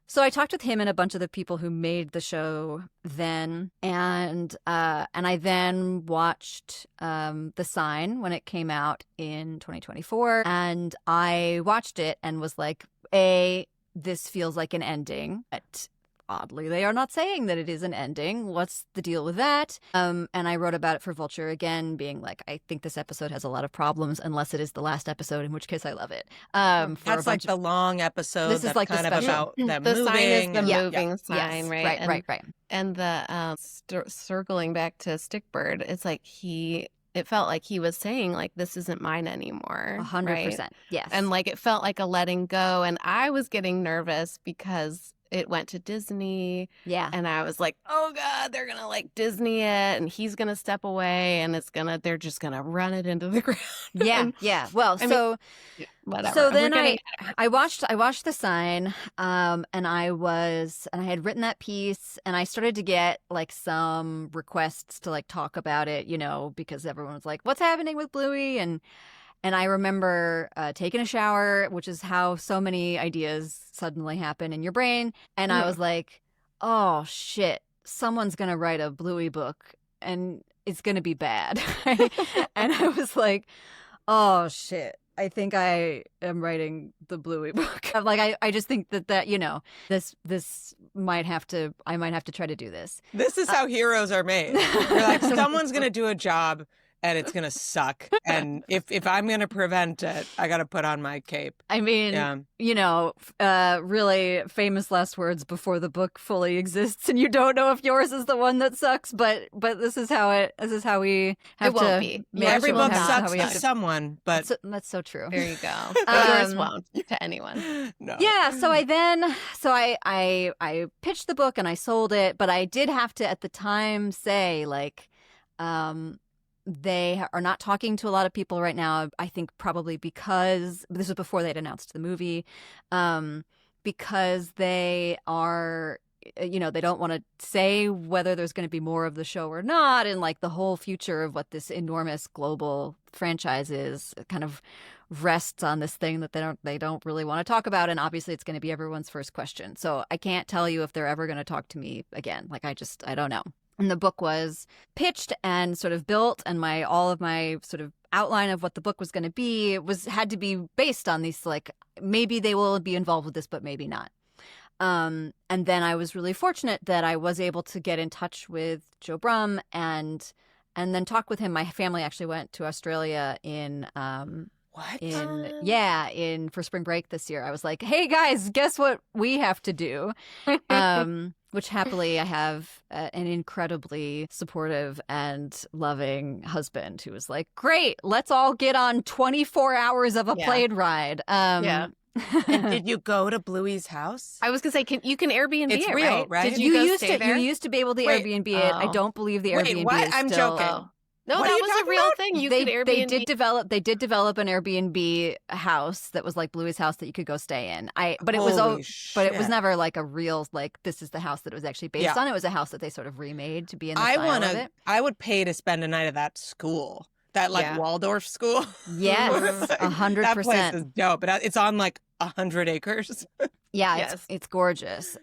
Speaker 1: So I talked with him and a bunch of the people who made the show then, and I then watched The Sign when it came out in 2024, and I watched it and was like, this feels like an ending. But oddly, they are not saying that it is an ending. What's the deal with that? And I wrote about it for Vulture again, being like, I think this episode has a lot of problems, unless it is the last episode, in which case I love it.
Speaker 2: That's like the long episode.
Speaker 1: This is like
Speaker 2: kind
Speaker 1: the
Speaker 2: of about them
Speaker 3: the
Speaker 2: moving.
Speaker 3: Sign is the
Speaker 2: and,
Speaker 3: moving sign, right?
Speaker 1: Right.
Speaker 3: And the circling back to Stickbird, it's like it felt like he was saying, like, this isn't mine anymore.
Speaker 1: 100%. Yes.
Speaker 3: And like, it felt like a letting go. And I was getting nervous because it went to Disney.
Speaker 1: Yeah.
Speaker 3: And I was like, oh God, they're going to like Disney it, and he's going to step away, and they're just going to run it into the ground.
Speaker 1: Yeah. Well,
Speaker 3: whatever.
Speaker 1: So then I watched The Sign, and I had written that piece, and I started to get like some requests to like talk about it, because everyone was like, what's happening with Bluey? And I remember taking a shower, which is how so many ideas suddenly happen in your brain. And I was like, oh, shit, someone's going to write a Bluey book and it's going to be bad. And I was like, oh, shit, I think I am writing the Bluey book. Like, I just think that this I might have to try to do this.
Speaker 2: This is how heroes are made. You're like, someone's going to do a job and it's going to suck. And if I'm going to prevent it, I got to put on my cape.
Speaker 1: I mean, really famous last words before the book fully exists, and you don't know if yours is the one that sucks, but this is how we have
Speaker 3: it
Speaker 1: to.
Speaker 3: Won't be.
Speaker 2: Every book sucks to someone, but
Speaker 1: that's so true.
Speaker 3: There you go. Yours won't to anyone.
Speaker 2: No.
Speaker 1: Yeah. So I pitched the book and I sold it, but I did have to at the time say like, they are not talking to a lot of people right now. I think probably because this was before they'd announced the movie, because they are, they don't want to say whether there's going to be more of the show or not. And like the whole future of what this enormous global franchise is kind of rests on this thing that they don't really want to talk about. And obviously it's going to be everyone's first question. So I can't tell you if they're ever going to talk to me again. Like, I don't know. And the book was pitched and sort of built, and all of my sort of outline of what the book was going to be had to be based on these, like, maybe they will be involved with this, but maybe not. And then I was really fortunate that I was able to get in touch with Joe Brumm and then talk with him. My family actually went to Australia for spring break this year. I was like, hey guys, guess what we have to do? Which happily I have an incredibly supportive and loving husband who was like, great, let's all get on 24 hours of a plane ride.
Speaker 2: And did you go to Bluey's house?
Speaker 3: I was going to say, you can Airbnb
Speaker 2: it's
Speaker 3: it,
Speaker 2: real, right?
Speaker 3: Did you
Speaker 1: stay there? You used to be able to Airbnb it. I don't believe the Airbnb
Speaker 2: what?
Speaker 1: is
Speaker 2: I'm
Speaker 1: still...
Speaker 2: joking.
Speaker 3: No,
Speaker 2: what
Speaker 3: that was a real thing.
Speaker 1: They did develop an Airbnb house that was like Bluey's house that you could go stay in. But it was never like a real, like, this is the house that it was actually based on. It was a house that they sort of remade to be in the style of it.
Speaker 2: I would pay to spend a night at that school. That Waldorf school.
Speaker 1: Yes, 100%.
Speaker 2: That place is dope. But it's on like 100 acres.
Speaker 1: Yeah, it's gorgeous.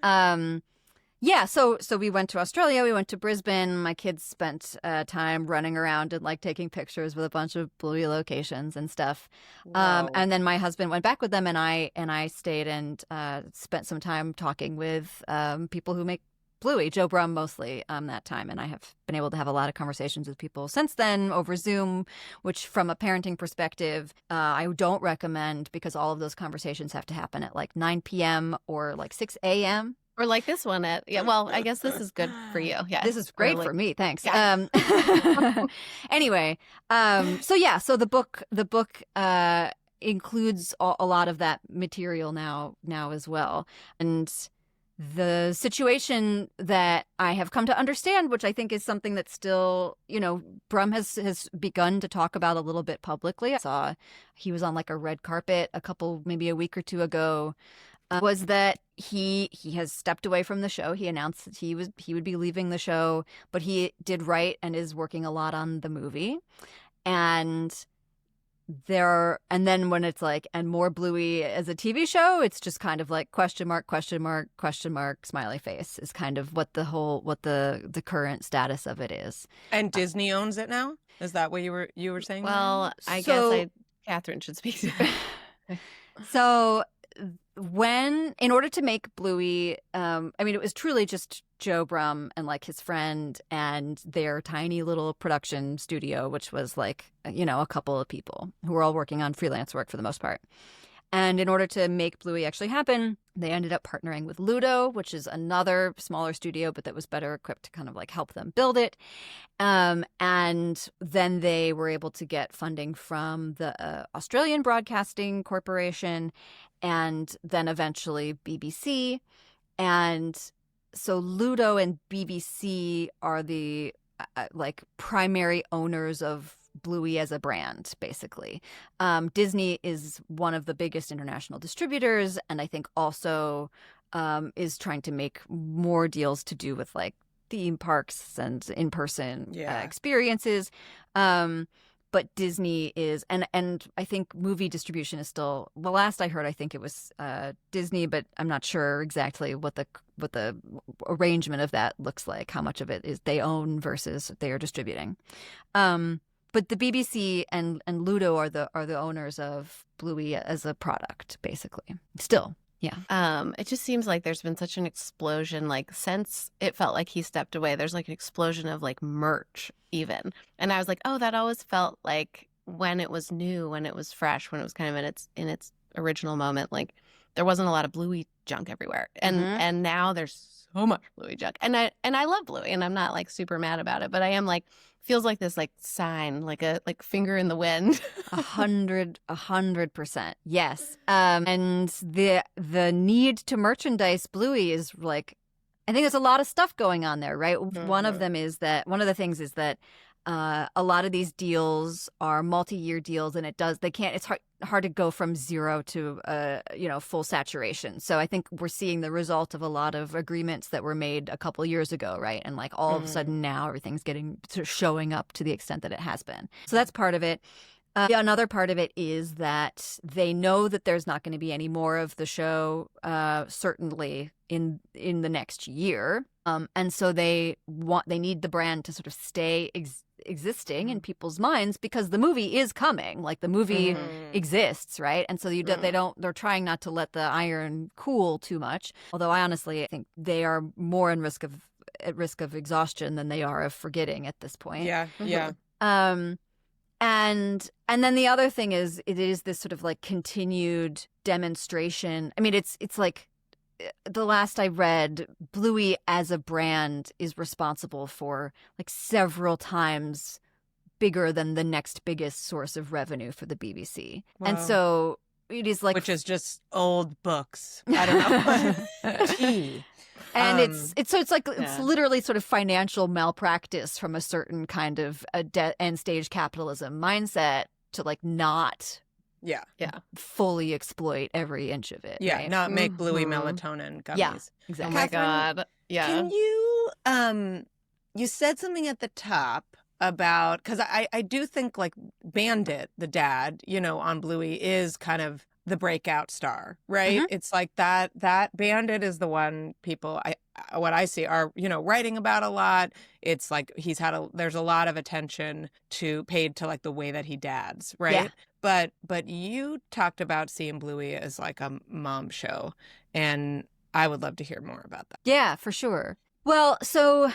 Speaker 1: Yeah, so we went to Australia, we went to Brisbane. My kids spent time running around and like taking pictures with a bunch of Bluey locations and stuff. And then my husband went back with them, and I stayed and spent some time talking with people who make Bluey, Joe Brumm mostly that time. And I have been able to have a lot of conversations with people since then over Zoom, which from a parenting perspective, I don't recommend, because all of those conversations have to happen at like 9 p.m. or like 6 a.m.
Speaker 3: Or like this one well, I guess this is good for you. Yeah.
Speaker 1: This is great for me. Thanks.
Speaker 3: Yeah.
Speaker 1: Anyway, so the book includes a lot of that material now as well. And the situation that I have come to understand, which I think is something that still, Brumm has begun to talk about a little bit publicly. I saw he was on like a red carpet maybe a week or two ago, was that he has stepped away from the show. He announced that he would be leaving the show, but he did write and is working a lot on the movie. And then when it's like, and more Bluey as a TV show, it's just kind of like question mark, smiley face is kind of what the current status of it is.
Speaker 2: And Disney owns it now? Is that what you were saying?
Speaker 3: Well, I guess Kathryn should speak to it.
Speaker 1: So in order to make Bluey, it was truly just Joe Brumm and like his friend and their tiny little production studio, which was like, a couple of people who were all working on freelance work for the most part. And in order to make Bluey actually happen, they ended up partnering with Ludo, which is another smaller studio, but that was better equipped to kind of like help them build it. And then they were able to get funding from the Australian Broadcasting Corporation and then eventually BBC. And so Ludo and BBC are the primary owners of Bluey as a brand, basically. Disney is one of the biggest international distributors, and I think also is trying to make more deals to do with like theme parks and in-person experiences. But Disney is, and I think movie distribution is still, the last I heard, I think it was Disney, but I'm not sure exactly what the arrangement of that looks like, how much of it is they own versus they are distributing. But the BBC and Ludo are the owners of Bluey as a product, basically. Still. Yeah.
Speaker 3: It just seems like there's been such an explosion, like since it felt like he stepped away, there's like an explosion of like merch even. And I was like, oh, that always felt like when it was new, when it was fresh, when it was kind of in its original moment, like there wasn't a lot of Bluey junk everywhere. And now there's so much Bluey junk. And I love Bluey and I'm not like super mad about it, but I am like, feels like this like sign, like a finger in the wind.
Speaker 1: 100%. Yes. And the need to merchandise Bluey is like, I think there's a lot of stuff going on there, right? Mm-hmm. One of the things is that a lot of these deals are multi-year deals, and it's hard to go from zero to full saturation. So I think we're seeing the result of a lot of agreements that were made a couple years ago, right? And like all of a sudden now everything's getting sort of showing up to the extent that it has been. So that's part of it. Another part of it is that they know that there's not going to be any more of the show, certainly in the next year, and so they need the brand to sort of stay existing in people's minds because the movie is coming. Like the movie exists, right? And so they're trying not to let the iron cool too much. Although I honestly think they are more at risk of exhaustion than they are of forgetting at this point.
Speaker 2: Yeah, yeah.
Speaker 1: And then the other thing is it is this sort of like continued demonstration. I mean, it's like the last I read, Bluey as a brand is responsible for like several times bigger than the next biggest source of revenue for the BBC. Wow. And so it is like,
Speaker 2: which is just old books. I don't know. Gee.
Speaker 1: And it's literally sort of financial malpractice from a certain kind of end stage capitalism mindset to like not fully exploit every inch of it.
Speaker 2: Yeah,
Speaker 1: right?
Speaker 2: Not make Bluey melatonin gummies.
Speaker 1: Yeah, exactly.
Speaker 3: Oh my God. Yeah.
Speaker 2: Can you you said something at the top about, because I do think like Bandit, the dad, on Bluey is kind of the breakout star, right? Mm-hmm. It's like that Bandit is the one people what I see are writing about a lot. It's like there's a lot of attention paid to like the way that he dads, right? Yeah. But you talked about seeing Bluey as like a mom show, and I would love to hear more about that.
Speaker 1: Yeah, for sure. Well, so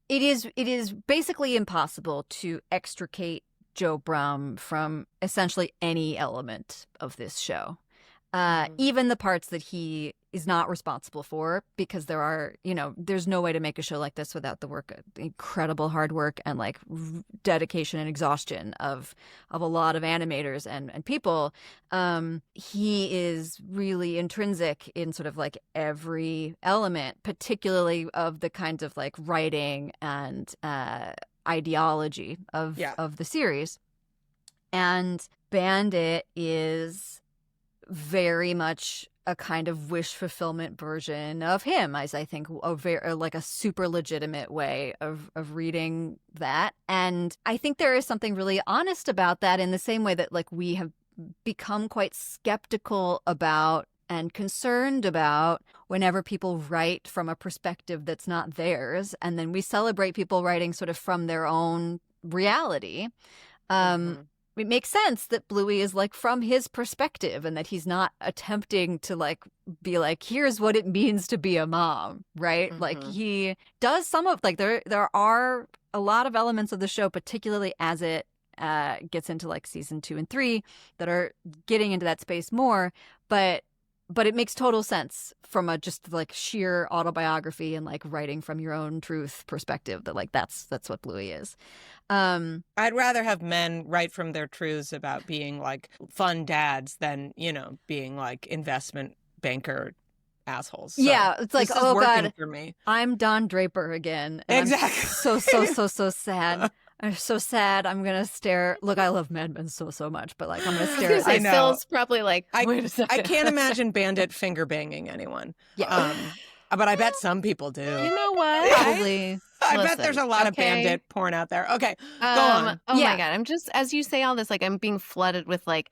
Speaker 1: it is basically impossible to extricate Joe Brumm from essentially any element of this show. even the parts that he is not responsible for, because there are, there's no way to make a show like this without the incredible hard work and like dedication and exhaustion of a lot of animators and people. He is really intrinsic in sort of like every element, particularly of the kinds of like writing and ideology of the series. And Bandit is very much a kind of wish fulfillment version of him, as I think like a super legitimate way of reading that. And I think there is something really honest about that, in the same way that like we have become quite skeptical about and concerned about whenever people write from a perspective that's not theirs, and then we celebrate people writing sort of from their own reality. It makes sense that Bluey is like from his perspective, and that he's not attempting to like be like, here's what it means to be a mom, right? Like he does some of like there are a lot of elements of the show, particularly as it gets into like season 2 and 3, that are getting into that space more, but it makes total sense from a just like sheer autobiography and like writing from your own truth perspective, that like that's what Bluey is.
Speaker 2: I'd rather have men write from their truths about being like fun dads than, being like investment banker assholes. So
Speaker 1: yeah, it's like, oh God,
Speaker 2: for me.
Speaker 1: I'm Don Draper again.
Speaker 2: Exactly.
Speaker 1: So sad. I'm so sad. I'm gonna stare. Look, I love Mad Men so much, but like I'm gonna stare.
Speaker 3: I know. Phil's probably like, wait a second.
Speaker 2: I can't imagine Bandit finger banging anyone.
Speaker 1: Yeah,
Speaker 2: but I bet some people do.
Speaker 3: You know what?
Speaker 1: Probably.
Speaker 2: I bet there's a lot of Bandit porn out there. Okay, go on.
Speaker 3: Oh my God, I'm just, as you say all this, like I'm being flooded with like,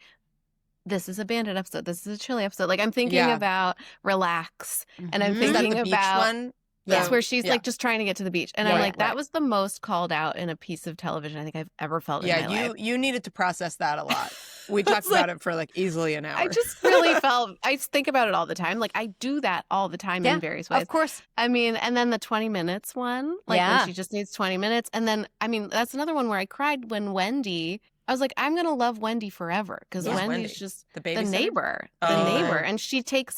Speaker 3: this is a Bandit episode. This is a Chili episode. Like I'm thinking about Relax, and I'm thinking
Speaker 2: the beach
Speaker 3: about
Speaker 2: one.
Speaker 3: Yes, where she's like just trying to get to the beach. And I'm like, that
Speaker 1: right.
Speaker 3: was the most called out in a piece of television I think I've ever felt in my life.
Speaker 2: You needed to process that a lot. We talked about it for like easily an hour.
Speaker 3: I just really I think about it all the time. Like I do that all the time in various ways.
Speaker 1: Of course.
Speaker 3: I mean, and then the 20 minutes one, like when she just needs 20 minutes. And then, I mean, that's another one where I cried when Wendy, I was like, I'm going to love Wendy forever, because Wendy's just the neighbor, and she takes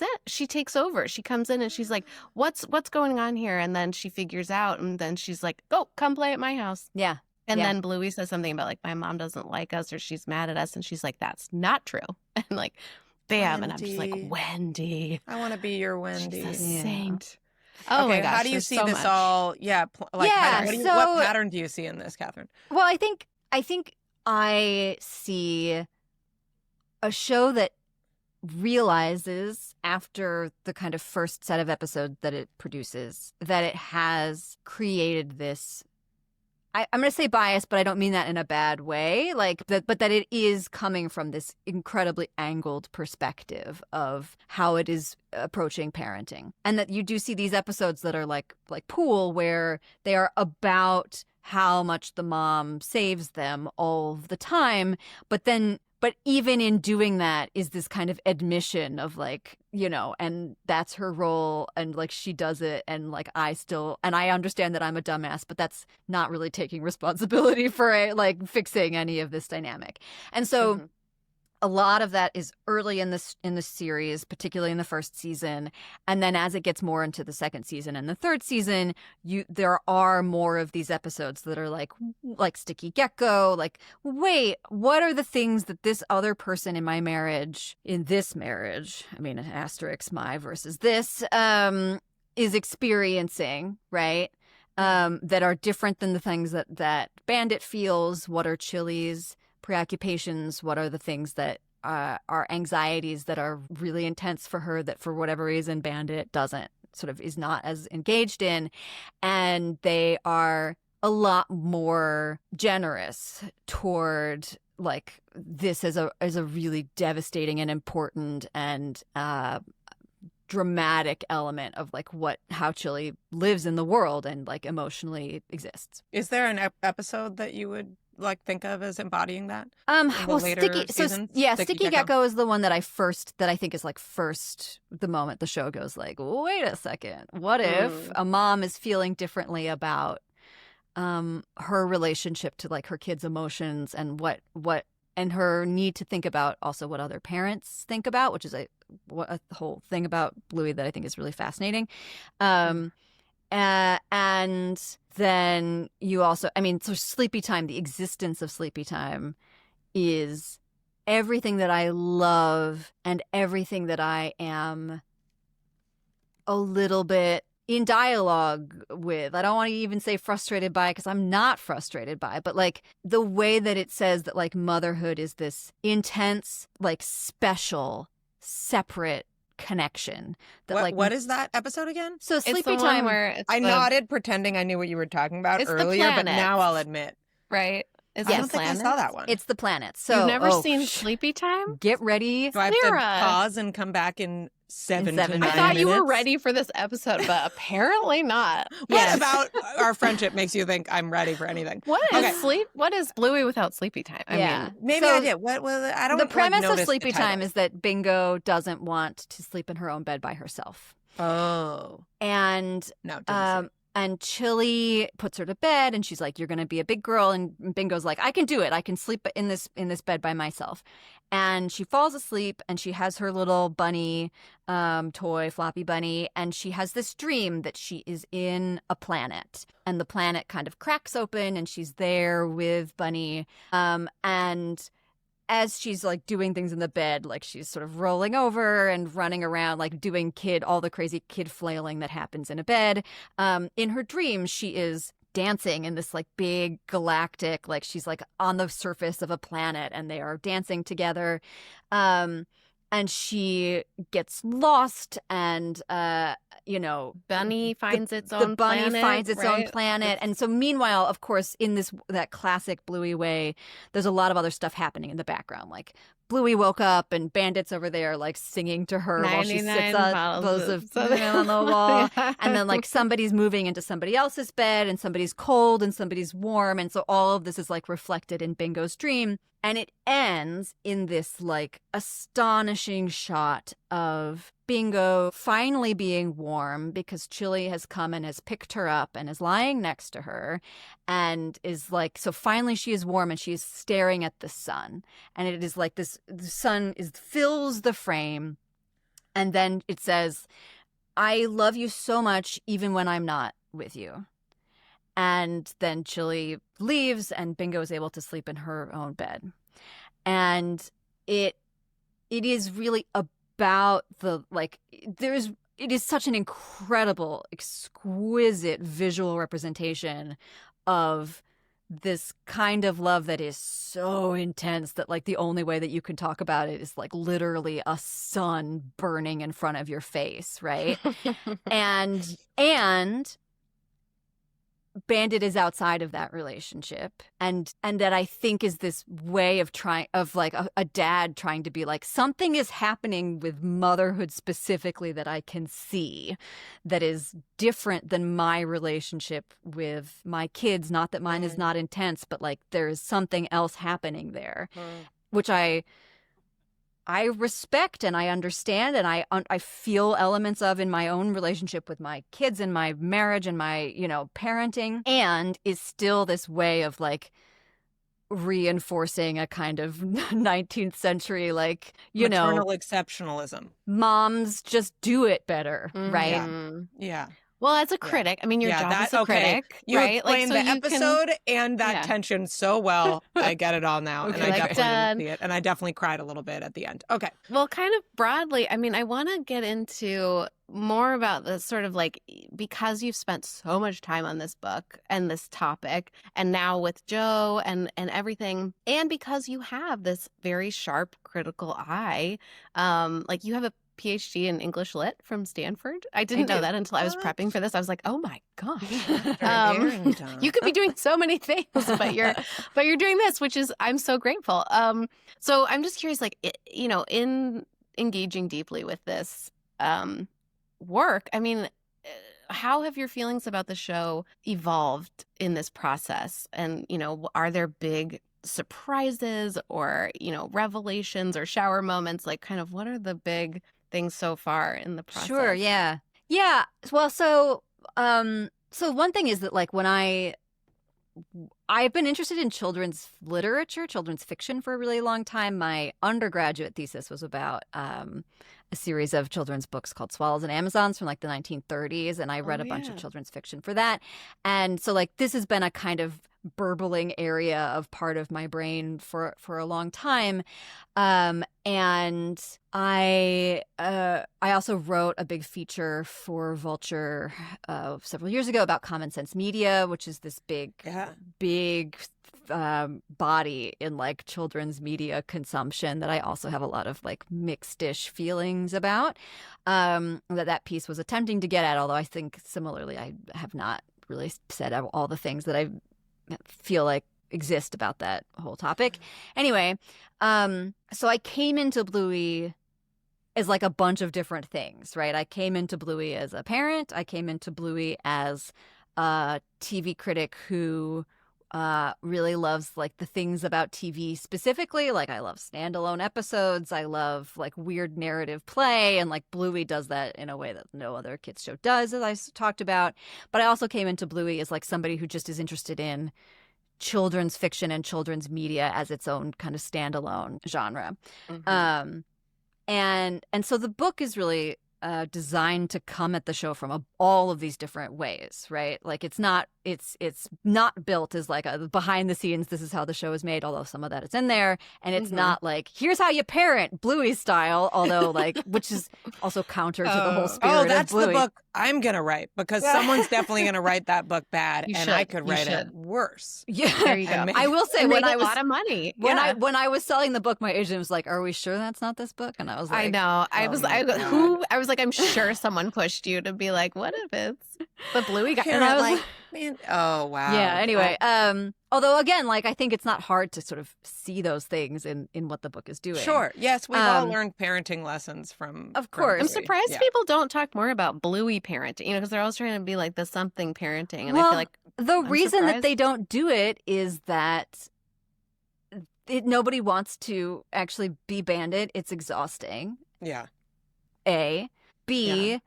Speaker 3: over. She comes in and she's like, what's going on here? And then she figures out, and then she's like, oh, come play at my house.
Speaker 1: Yeah.
Speaker 3: And then Bluey says something about like, my mom doesn't like us, or she's mad at us. And she's like, that's not true. And like, bam.
Speaker 2: Wendy.
Speaker 3: And I'm just like, Wendy.
Speaker 2: I want to be your Wendy.
Speaker 3: She's a saint. Oh my gosh.
Speaker 2: How do you see this
Speaker 3: much.
Speaker 2: all? Yeah. Like, what pattern do you see in this, Kathryn?
Speaker 1: Well, I think I see a show that realizes after the kind of first set of episodes that it produces that it has created this, I'm going to say bias, but I don't mean that in a bad way, like that, but that it is coming from this incredibly angled perspective of how it is approaching parenting. And that you do see these episodes that are like Pool, where they are about how much the mom saves them all the time, but even in doing that is this kind of admission of like, and that's her role, and like she does it, and like I understand that I'm a dumbass, but that's not really taking responsibility for like fixing any of this dynamic. And so a lot of that is early in the series, particularly in the first season, and then as it gets more into the second season and the third season, there are more of these episodes that are like Sticky Gecko, like, wait, what are the things that this other person in this marriage, I mean, asterisk my versus this, is experiencing, right? That are different than the things that Bandit feels. What are Chili's preoccupations? What are the things that are anxieties that are really intense for her, that for whatever reason Bandit is not as engaged in? And they are a lot more generous toward like this as a really devastating and important and dramatic element of like how Chili lives in the world and like emotionally exists.
Speaker 2: Is there an episode that you would like think of as embodying that?
Speaker 1: Sticky Gecko is the one that I think is like first, the moment the show goes like, wait a second, what if a mom is feeling differently about her relationship to like her kids' emotions, and what and her need to think about also what other parents think about, which is a whole thing about Bluey that I think is really fascinating. And then you also, I mean, so sleepy time, the existence of sleepy time is everything that I love and everything that I am a little bit in dialogue with. I don't want to even say frustrated by, because I'm not frustrated by, but like the way that it says that like motherhood is this intense, like special, separate connection. That
Speaker 2: what is that episode again?
Speaker 1: So sleepy
Speaker 3: it's the
Speaker 1: time.
Speaker 3: One where
Speaker 2: I nodded pretending I knew what you were talking about earlier, but now I'll admit.
Speaker 3: Right?
Speaker 2: I don't think I saw that one.
Speaker 1: It's the planets. So
Speaker 3: you've never seen Sleepy Time?
Speaker 1: Get ready.
Speaker 2: Do I have to pause and come back in 7 to 9 minutes?
Speaker 3: I thought you were ready for this episode, but apparently not.
Speaker 2: What about our friendship makes you think I'm ready for anything?
Speaker 3: What is Bluey without Sleepy Time? I mean,
Speaker 2: maybe I did. What was it? I don't.
Speaker 1: The premise of Sleepy Time is that Bingo doesn't want to sleep in her own bed by herself.
Speaker 2: Oh,
Speaker 1: and and Chili puts her to bed, and she's like, "You're going to be a big girl." And Bingo's like, "I can do it. I can sleep in this bed by myself." And she falls asleep, and she has her little bunny toy, Floppy Bunny, and she has this dream that she is in a planet, and the planet kind of cracks open, and she's there with Bunny, and as she's like doing things in the bed, like she's sort of rolling over and running around, like doing all the crazy kid flailing that happens in a bed. In her dreams, she is dancing in this like big galactic, like she's like on the surface of a planet, and they are dancing together. And she gets lost, and
Speaker 3: Bunny finds its own planet.
Speaker 1: The bunny finds its own planet. And so meanwhile, of course, in that classic Bluey way, there's a lot of other stuff happening in the background. Like Bluey woke up and Bandit's over there like singing to her while she sits on the wall. And then like somebody's moving into somebody else's bed, and somebody's cold and somebody's warm. And so all of this is like reflected in Bingo's dream. And it ends in this like astonishing shot of Bingo finally being warm because Chili has come and has picked her up and is lying next to her, and is like, so finally she is warm, and she is staring at the sun. And it is like this, the sun fills the frame. And then it says, "I love you so much even when I'm not with you." And then Chili leaves, and Bingo is able to sleep in her own bed. And it is really about the, like, it is such an incredible, exquisite visual representation of this kind of love that is so intense that, like, the only way that you can talk about it is, like, literally a sun burning in front of your face, right? and Bandit is outside of that relationship, and that I think is this way of trying, of like a dad trying to be like, something is happening with motherhood specifically that I can see that is different than my relationship with my kids. Not that mine is not intense, but like there is something else happening there, which I respect and I understand, and I feel elements of in my own relationship with my kids and my marriage and my, parenting, and is still this way of like reinforcing a kind of 19th century, like,
Speaker 2: maternal exceptionalism.
Speaker 1: Moms just do it better, right?
Speaker 2: Yeah.
Speaker 3: Well, as a critic, I mean, your job is a critic,
Speaker 2: you
Speaker 3: right?
Speaker 2: explained the episode and that tension so well. I get it all now, and I definitely didn't see it, and I definitely cried a little bit at the end. Okay.
Speaker 3: Well, kind of broadly, I mean, I want to get into more about the sort of like, because you've spent so much time on this book and this topic, and now with Joe and everything, and because you have this very sharp critical eye, like you have a PhD in English Lit from Stanford. I didn't know that until I was prepping for this. I was like, oh my gosh. You could be doing so many things, but you're doing this, which is, I'm so grateful. So I'm just curious, like, in engaging deeply with this work, I mean, how have your feelings about the show evolved in this process? And, are there big surprises or, revelations or shower moments? Like, kind of what are the big things so far in the process?
Speaker 1: Sure, yeah. Well, so one thing is that, like, when I've been interested in children's literature, children's fiction for a really long time. My undergraduate thesis was about a series of children's books called Swallows and Amazons from like the 1930s, and I read a bunch of children's fiction for that. And so like this has been a kind of burbling area of part of my brain for a long time. And I also wrote a big feature for Vulture several years ago about common sense media, which is this big body in like children's media consumption that I also have a lot of like mixed-ish feelings about. That piece was attempting to get at, although I think similarly I have not really said all the things that I feel like exist about that whole topic. Anyway, so I came into Bluey as like a bunch of different things, right? I came into Bluey as a parent. I came into Bluey as a TV critic who really loves like the things about TV specifically. Like I love standalone episodes. I love like weird narrative play, and like Bluey does that in a way that no other kids show does, as I talked about. But I also came into Bluey as like somebody who just is interested in children's fiction and children's media as its own kind of standalone genre. Mm-hmm. And so the book is really designed to come at the show from all of these different ways, right? Like it's not built as like a behind the scenes, this is how the show is made, although some of that is in there. And it's not like, here's how you parent Bluey style, although like, which is also counter to the whole spirit of Bluey. Oh,
Speaker 2: that's the book I'm going to write, because someone's definitely going to write that book bad, I could write it worse.
Speaker 1: Yeah.
Speaker 3: There you go.
Speaker 1: I will say,
Speaker 3: when I was a lot of money.
Speaker 1: When I was selling the book, my agent was like, are we sure that's not this book? And I was like,
Speaker 3: I know. I was like, I'm sure someone pushed you to be like, what if it's the Bluey guy?
Speaker 2: And I was like, man, oh wow.
Speaker 1: Yeah, anyway, although again, like I think it's not hard to sort of see those things in what the book is doing.
Speaker 2: Sure. Yes, we've all learned parenting lessons from
Speaker 1: Of course.
Speaker 3: I'm surprised people don't talk more about Bluey parenting, because they're always trying to be like the something parenting, and I feel like
Speaker 1: the reason that they don't do it is that nobody wants to actually be banded. It's exhausting.
Speaker 2: Yeah.
Speaker 1: A. B. Yeah.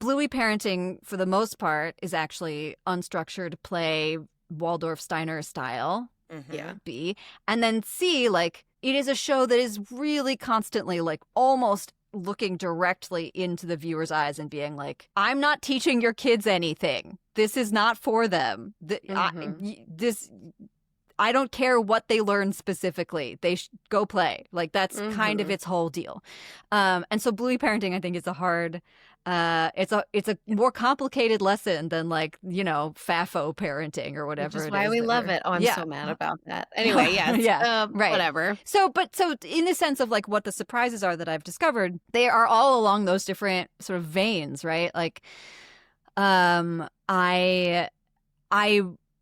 Speaker 1: Bluey parenting, for the most part, is actually unstructured play, Waldorf Steiner style.
Speaker 2: Mm-hmm. Yeah.
Speaker 1: B. And then C, like, it is a show that is really constantly, like, almost looking directly into the viewer's eyes and being like, I'm not teaching your kids anything. This is not for them. I don't care what they learn specifically. They go play. Like, that's kind of its whole deal. And so Bluey parenting, I think, is a hard... it's a more complicated lesson than, like, you know, FAFO parenting or whatever.
Speaker 3: Which is why we love it. Oh, I'm so mad about that. Anyway, yes.
Speaker 1: Right.
Speaker 3: Whatever.
Speaker 1: So in the sense of like what the surprises are that I've discovered, they are all along those different sort of veins, right? Like, I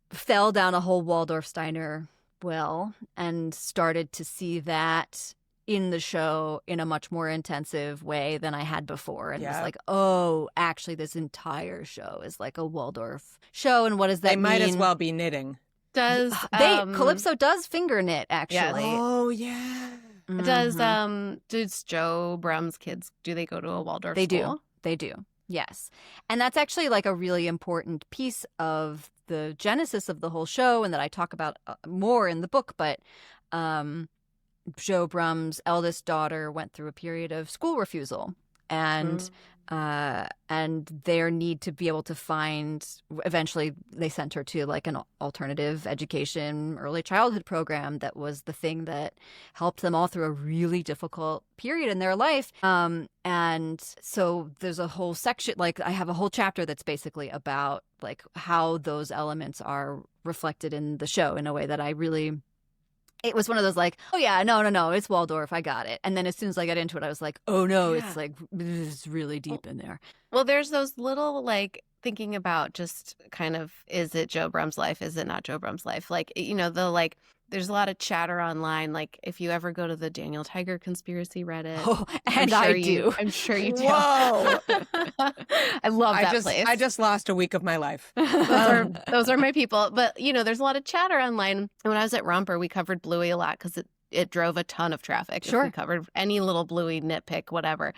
Speaker 1: fell down a whole Waldorf Steiner well and started to see that in the show in a much more intensive way than I had before. And was like, oh, actually this entire show is like a Waldorf show. And what does that mean?
Speaker 2: They might as well be knitting.
Speaker 1: Calypso does finger knit, actually.
Speaker 2: Yes. Oh, yeah.
Speaker 3: Does Joe Brumm's kids, do they go to a Waldorf school?
Speaker 1: They do. Yes. And that's actually like a really important piece of the genesis of the whole show, and that I talk about more in the book. But Joe Brumm's eldest daughter went through a period of school refusal, and their need to be able to find, eventually they sent her to like an alternative education early childhood program that was the thing that helped them all through a really difficult period in their life. And so there's a whole section, like I have a whole chapter that's basically about like how those elements are reflected in the show in a way that I really... It was one of those like, oh yeah, no, it's Waldorf, I got it. And then as soon as I got into it, I was like, oh no, it's like, it's really deep in there.
Speaker 3: Well, there's those little like thinking about just kind of, is it Joe Brumm's life? Is it not Joe Brumm's life? Like, you know, there's a lot of chatter online. Like, if you ever go to the Daniel Tiger conspiracy Reddit.
Speaker 1: Oh, and I do.
Speaker 3: I'm sure you do.
Speaker 2: Whoa.
Speaker 3: I love that place.
Speaker 2: I just lost a week of my life.
Speaker 3: Those are my people. But, you know, there's a lot of chatter online. And when I was at Romper, we covered Bluey a lot because it drove a ton of traffic.
Speaker 1: Sure.
Speaker 3: We covered any little Bluey nitpick, whatever.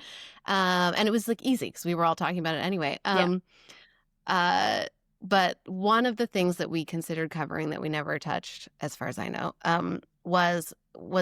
Speaker 3: And it was like easy because we were all talking about it anyway. But one of the things that we considered covering that we never touched, as far as I know, was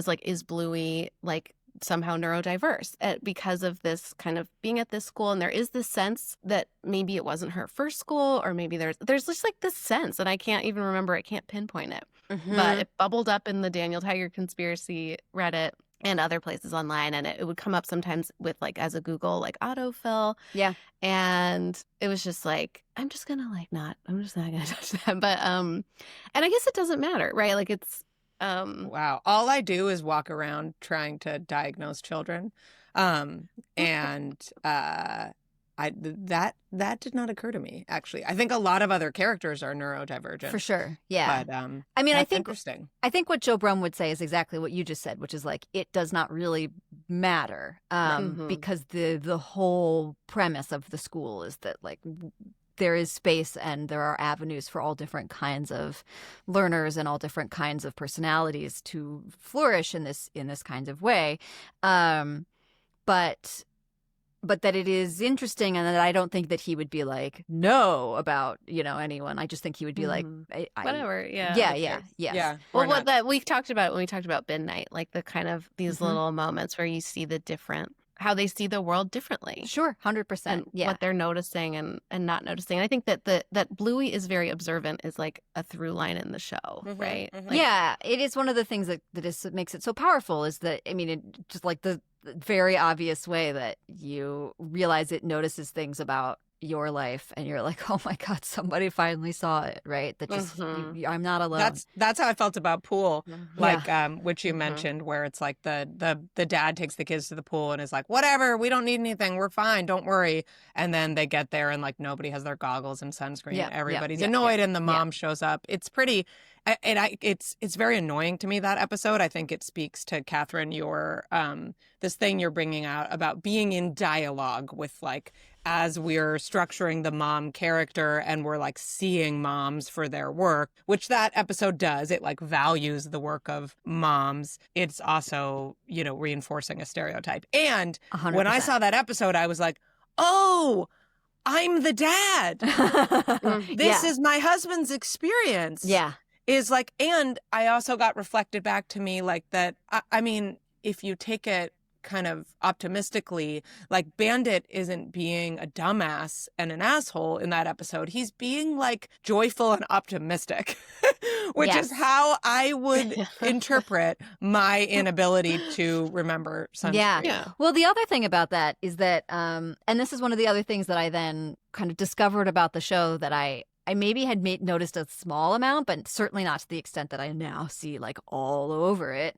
Speaker 3: like, is Bluey like somehow neurodiverse because of this kind of being at this school. And there is this sense that maybe it wasn't her first school, or maybe there's just like this sense, and I can't even remember, I can't pinpoint it. But it bubbled up in the Daniel Tiger conspiracy Reddit and other places online, and it would come up sometimes with like as a Google like autofill.
Speaker 1: Yeah.
Speaker 3: And it was just like, I'm just not gonna touch that. But and I guess it doesn't matter, right? Like it's
Speaker 2: wow. All I do is walk around trying to diagnose children. And that did not occur to me, actually. I think a lot of other characters are neurodivergent.
Speaker 1: For sure. Yeah.
Speaker 2: But
Speaker 1: I mean,
Speaker 2: that's interesting.
Speaker 1: I think what Joe Brumm would say is exactly what you just said, which is like, it does not really matter because the whole premise of the school is that like there is space and there are avenues for all different kinds of learners and all different kinds of personalities to flourish in this kind of way. But that it is interesting, and that I don't think that he would be like, no, about, anyone. I just think he would be like,
Speaker 3: whatever. Yeah.
Speaker 1: Yeah.
Speaker 3: Well, what that we talked about when we talked about Midnight, like the kind of these little moments where you see how they see the world differently.
Speaker 1: Sure. 100%.
Speaker 3: And what they're noticing and not noticing. And I think that that Bluey is very observant is like a through line in the show, right? Like,
Speaker 1: yeah. It is one of the things that makes it so powerful is that, I mean, it just like the very obvious way that you realize it notices things about your life and you're like, oh my God, somebody finally saw it, right? That just I'm not alone.
Speaker 2: That's how I felt about Pool, like which you mentioned, where it's like the dad takes the kids to the pool and is like, whatever, we don't need anything, we're fine, don't worry. And then they get there and like nobody has their goggles and sunscreen. Everybody's annoyed and the mom shows up. It's pretty. It's very annoying to me, that episode. I think it speaks to Kathryn, your this thing you're bringing out about being in dialogue with, like, as we're structuring the mom character and we're like seeing moms for their work, which that episode does. It like values the work of moms. It's also, reinforcing a stereotype. And
Speaker 1: 100%.
Speaker 2: When I saw that episode, I was like, oh, I'm the dad. This is my husband's experience.
Speaker 1: Yeah.
Speaker 2: Is like, and I also got reflected back to me like that. I mean, if you take it kind of optimistically, like Bandit isn't being a dumbass and an asshole in that episode. He's being like joyful and optimistic, which is how I would interpret my inability to remember sunscreen.
Speaker 1: Yeah. Well, the other thing about that is that, and this is one of the other things that I then kind of discovered about the show that I maybe had noticed a small amount, but certainly not to the extent that I now see like all over it.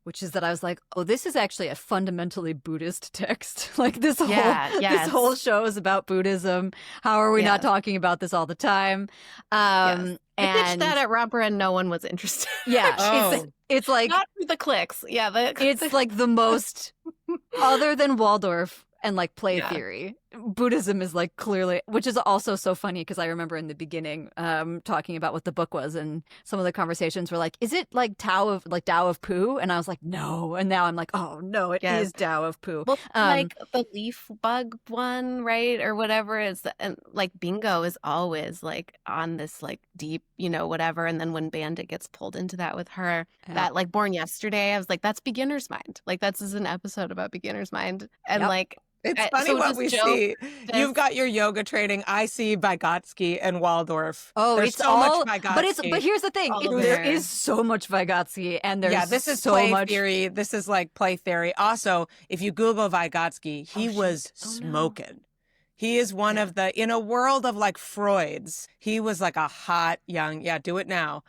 Speaker 1: Which is that I was like, oh, this is actually a fundamentally Buddhist text. Like this whole show is about Buddhism. How are we not talking about this all the time?
Speaker 3: I pitched that at Robber and no one was interested.
Speaker 1: Yeah. It's like
Speaker 3: not the clicks. Yeah.
Speaker 1: It's like the most, other than Waldorf and like play theory, Buddhism is like clearly, which is also so funny because I remember in the beginning talking about what the book was, and some of the conversations were like, is it like Tao of Pooh? And I was like, no. And now I'm like, oh no, it is Tao of Pooh.
Speaker 3: Well, like the leaf bug one, right? Or whatever is, and like Bingo is always like on this like deep, whatever. And then when Bandit gets pulled into that with her, that like Born Yesterday, I was like, that's beginner's mind. Like that's an episode about beginner's mind. And like,
Speaker 2: it's funny what we see. You've got your yoga training. I see Vygotsky and Waldorf.
Speaker 1: Oh,
Speaker 2: there's
Speaker 1: it's
Speaker 2: so
Speaker 1: all,
Speaker 2: much Vygotsky.
Speaker 1: But here's the thing: there is so much Vygotsky, and there's
Speaker 2: this is
Speaker 1: so
Speaker 2: play
Speaker 1: much
Speaker 2: theory. This is like play theory. Also, if you Google Vygotsky, he was smoking. No. He is one of the, in a world of like Freud's, he was like a hot young, do it now,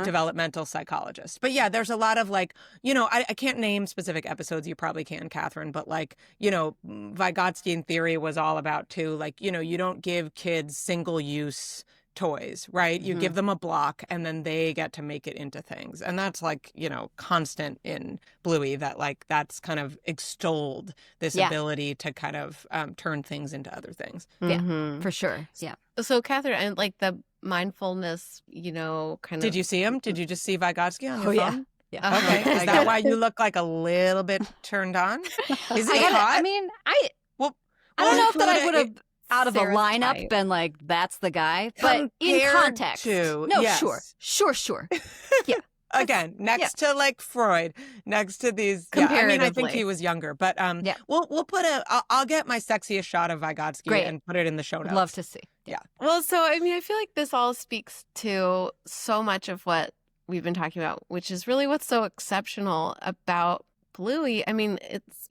Speaker 2: developmental psychologist. But yeah, there's a lot of like, I can't name specific episodes. You probably can, Kathryn, but like, Vygotskian theory was all about too, like, you don't give kids single use toys, right? You give them a block and then they get to make it into things. And that's like, constant in Bluey, that like that's kind of extolled this ability to kind of turn things into other things.
Speaker 1: Yeah, for sure. Yeah.
Speaker 3: So Kathryn, and like the mindfulness, kind of.
Speaker 2: Did you see him? Did you just see Vygotsky on your phone?
Speaker 1: Yeah.
Speaker 2: Okay. Is that why you look like a little bit turned on? Is it hot?
Speaker 1: I mean, I don't know if that I would have out of a lineup been like, that's the guy, but in context.
Speaker 2: Sure.
Speaker 1: Yeah.
Speaker 2: again, next to like Freud, next to these.
Speaker 3: Comparatively.
Speaker 2: I mean, I think he was younger, but we'll put I'll get my sexiest shot of Vygotsky and put it in the show notes.
Speaker 1: Would love to see.
Speaker 2: Yeah.
Speaker 3: Well, so I mean, I feel like this all speaks to so much of what we've been talking about, which is really what's so exceptional about Bluey. I mean, it's,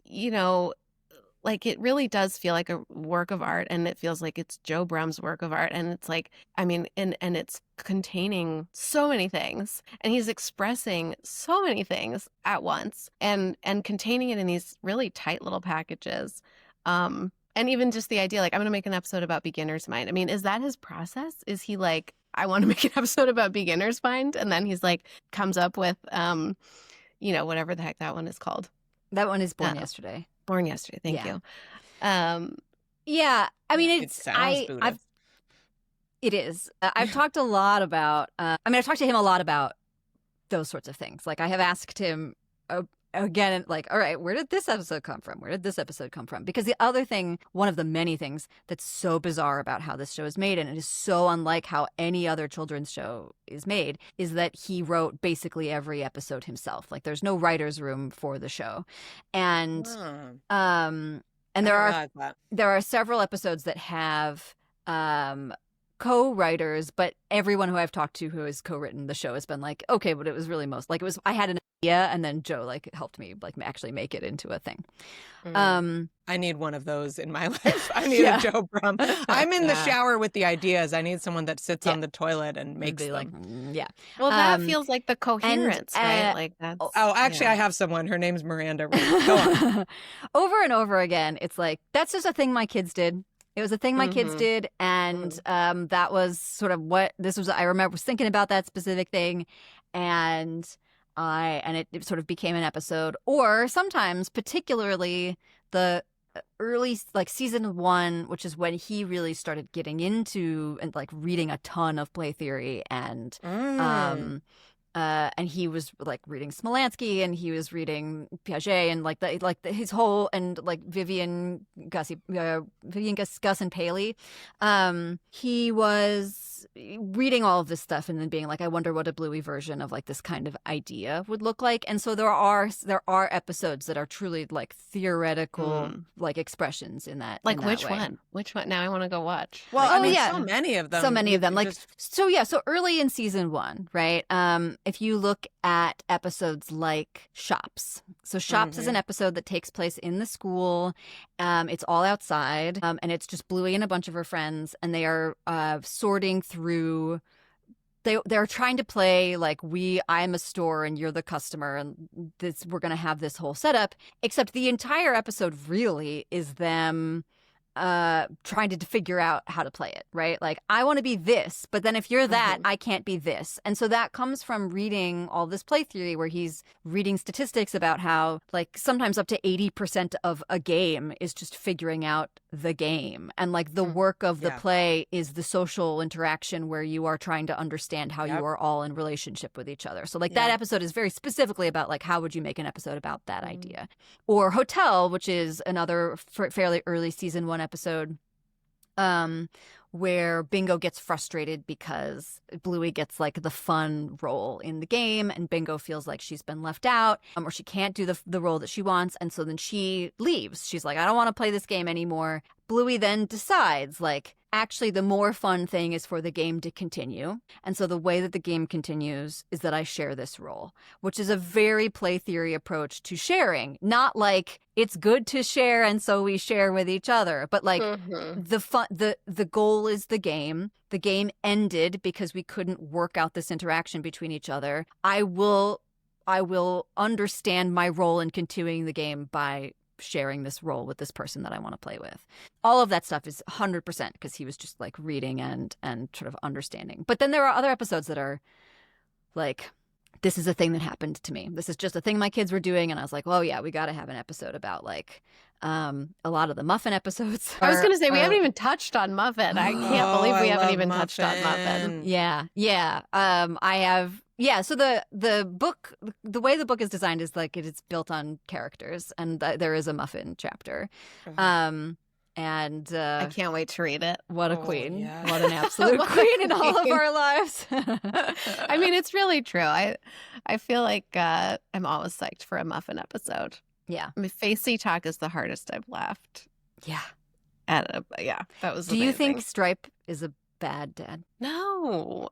Speaker 3: like it really does feel like a work of art, and it feels like it's Joe Brumm's work of art. And it's like, I mean, and it's containing so many things, and he's expressing so many things at once, and containing it in these really tight little packages. And even just the idea, like, I'm going to make an episode about beginner's mind. I mean, is that his process? Is he like, I want to make an episode about beginner's mind, and then he's like, comes up with, whatever the heck that one is called.
Speaker 1: That one is Born Yesterday.
Speaker 3: Born Yesterday. Thank you.
Speaker 1: Yeah. I mean,
Speaker 2: it sounds Buddhist.
Speaker 1: It is. I've talked a lot about, I've talked to him a lot about those sorts of things. Like, I have asked him again, like, all right, where did this episode come from? Where did this episode come from? Because the other thing, one of the many things that's so bizarre about how this show is made, and it is so unlike how any other children's show is made, is that he wrote basically every episode himself. Like, there's no writer's room for the show. And there are several episodes that have co-writers, but everyone who I've talked to who has co-written the show has been like, okay, but it was really I had an idea, and then Joe like helped me like actually make it into a thing.
Speaker 2: I need one of those in my life. I need a Joe Brumm. I'm in the shower with the ideas. I need someone that sits on the toilet and makes them.
Speaker 1: Like,
Speaker 3: Well, that feels like the coherence, right? Like that's.
Speaker 2: Oh, actually, I have someone. Her name's Miranda. Go on.
Speaker 1: Over and over again, it's like, that's just a thing my kids did. It was a thing my kids did, and that was sort of what this was. I remember was thinking about that specific thing, and it sort of became an episode. Or sometimes, particularly the early, like season 1, which is when he really started getting into and like reading a ton of play theory, and he was like reading Smolansky, and he was reading Piaget, and his whole, and like Vivian Gus and Paley. He was reading all of this stuff and then being like, I wonder what a Bluey version of like this kind of idea would look like. And so there are episodes that are truly like theoretical like expressions in that.
Speaker 3: Like,
Speaker 1: in that
Speaker 3: which
Speaker 1: way.
Speaker 3: one? Which one? Now I want to go watch.
Speaker 2: Well, so many of them.
Speaker 1: So many of them. Like, so early in season 1, right? If you look at episodes like Shops. So Shops is an episode that takes place in the school. It's all outside, and it's just Bluey and a bunch of her friends, and they are sorting through. They're trying to play like I'm a store and you're the customer, and we're going to have this whole setup. Except the entire episode really is them trying to figure out how to play it, right? Like, I want to be this, but then if you're that, I can't be this. And so that comes from reading all this play theory, where he's reading statistics about how like sometimes up to 80% of a game is just figuring out the game, and like the work of the play is the social interaction where you are trying to understand how you are all in relationship with each other. So like that episode is very specifically about like, how would you make an episode about that idea? Or Hotel, which is another fairly early season 1 episode, where Bingo gets frustrated because Bluey gets like the fun role in the game, and Bingo feels like she's been left out, or she can't do the role that she wants, and so then she leaves. She's like, I don't want to play this game anymore. Bluey then decides, like, actually the more fun thing is for the game to continue. And so the way that the game continues is that I share this role, which is a very play theory approach to sharing. Not like it's good to share and so we share with each other, but like the goal is the game. The game ended because we couldn't work out this interaction between each other. I will understand my role in continuing the game by sharing this role with this person that I want to play with. All of that stuff is 100% because he was just like reading and sort of understanding. But then there are other episodes that are like, this is a thing that happened to me. This is just a thing my kids were doing. And I was like, well, yeah, we got to have an episode about like a lot of the Muffin episodes.
Speaker 3: I was going to say, we haven't even touched on Muffin. I can't believe we haven't even touched on Muffin.
Speaker 1: Yeah. I have. Yeah, so the book, the way the book is designed is like it's built on characters, and there is a Muffin chapter. And
Speaker 3: I can't wait to read it.
Speaker 1: What a queen.
Speaker 2: Yeah.
Speaker 1: What an absolute queen in all of our lives.
Speaker 3: I mean, it's really true. I feel like I'm always psyched for a Muffin episode.
Speaker 1: Yeah.
Speaker 3: I mean, Facey Talk is the hardest I've laughed.
Speaker 1: Yeah.
Speaker 3: That was
Speaker 1: Do
Speaker 3: amazing.
Speaker 1: you think Stripe is a bad dad?
Speaker 3: No.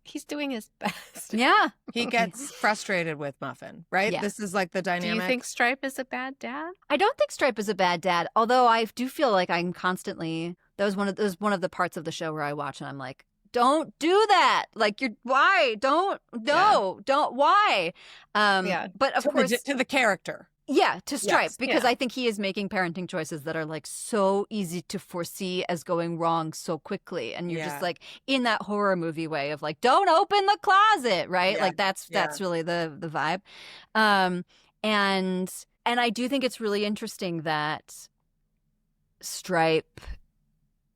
Speaker 3: He's doing his best.
Speaker 1: Yeah.
Speaker 2: He gets frustrated with Muffin, right?
Speaker 1: Yeah.
Speaker 2: This is like the dynamic.
Speaker 3: Do you think Stripe is a bad dad?
Speaker 1: I don't think Stripe is a bad dad, although I do feel like I'm constantly, that was one of the parts of the show where I watch and I'm like, don't do that. Like, why? Don't, why? But of course.
Speaker 2: To the character.
Speaker 1: Yeah, to Stripe,
Speaker 2: Yes,
Speaker 1: because I think he is making parenting choices that are like so easy to foresee as going wrong so quickly. And you're just like in that horror movie way of like, don't open the closet, right?
Speaker 2: Yeah.
Speaker 1: Like that's really the vibe. And I do think it's really interesting that Stripe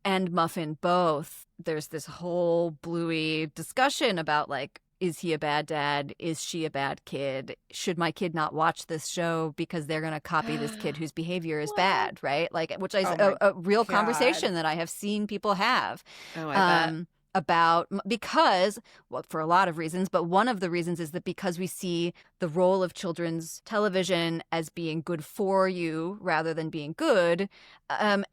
Speaker 1: and Muffin both, there's this whole Bluey discussion about like, is he a bad dad? Is she a bad kid? Should my kid not watch this show because they're going to copy this kid whose behavior is bad, right? Like, which is a real conversation that I have seen people have.
Speaker 3: Oh, I bet.
Speaker 1: About because, well, for a lot of reasons, but one of the reasons is that because we see the role of children's television as being good for you rather than being good,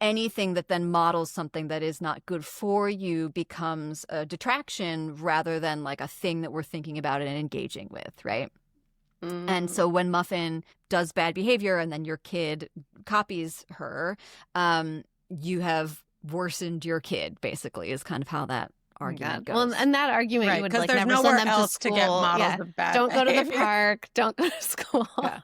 Speaker 1: anything that then models something that is not good for you becomes a detraction rather than like a thing that we're thinking about and engaging with, right? And so when Muffin does bad behavior and then your kid copies her, you have worsened your kid, basically, is kind of how that argument goes.
Speaker 3: Well, and that argument you would like
Speaker 2: there's
Speaker 3: never
Speaker 2: nowhere
Speaker 3: send them
Speaker 2: else
Speaker 3: to school.
Speaker 2: to get models of bad
Speaker 3: Don't go to the
Speaker 2: behavior.
Speaker 3: park. Don't go to school.
Speaker 2: Yeah.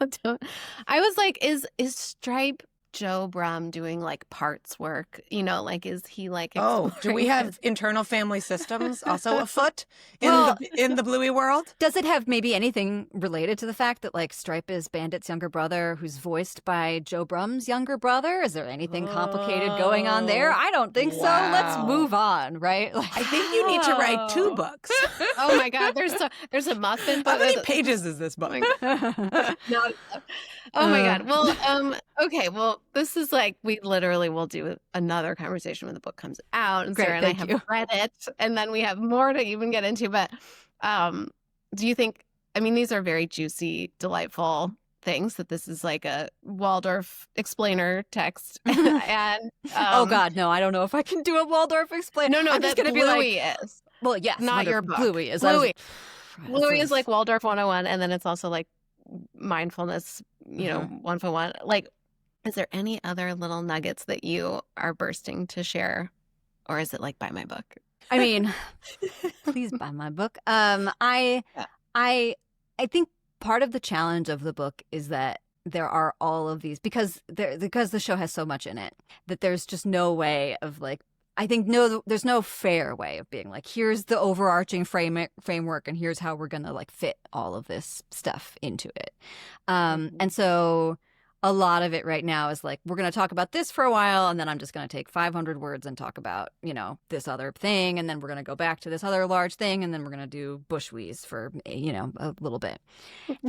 Speaker 3: I was like, is Stripe Joe Brumm doing like parts work? You know, like is he like?
Speaker 2: Oh, do we have internal family systems also afoot in the Bluey world?
Speaker 1: Does it have maybe anything related to the fact that like Stripe is Bandit's younger brother, who's voiced by Joe Brumm's younger brother? Is there anything complicated going on there? I don't think so. Let's move on, right? Like,
Speaker 2: I think you need to write 2 books.
Speaker 3: Oh my God, there's a Muffin book.
Speaker 2: How many pages is this book?
Speaker 3: Oh my God. Well, okay. Well, this is like we literally will do another conversation when the book comes out, and
Speaker 1: Great,
Speaker 3: Sarah and I
Speaker 1: thank
Speaker 3: have
Speaker 1: you.
Speaker 3: read it, and then we have more to even get into. But do you think? I mean, these are very juicy, delightful things. That this is like a Waldorf explainer text, and
Speaker 1: oh God, no! I don't know if I can do a Waldorf explainer.
Speaker 3: No,
Speaker 1: I'm just
Speaker 3: that
Speaker 1: going to be
Speaker 3: Bluey
Speaker 1: like,
Speaker 3: is.
Speaker 1: well, yes,
Speaker 3: Not your book.
Speaker 1: Bluey is.
Speaker 3: Bluey is like Waldorf 101, and then it's also like mindfulness, 101. Like, is there any other little nuggets that you are bursting to share, or is it like buy my book?
Speaker 1: I mean, please buy my book. I think part of the challenge of the book is that there are all of these because the show has so much in it that there's just no way of like. I think there's no fair way of being like, here's the overarching framework and here's how we're going to like fit all of this stuff into it. And so a lot of it right now is like, we're going to talk about this for a while and then I'm just going to take 500 words and talk about, this other thing. And then we're going to go back to this other large thing. And then we're going to do bushwheeze for, a little bit.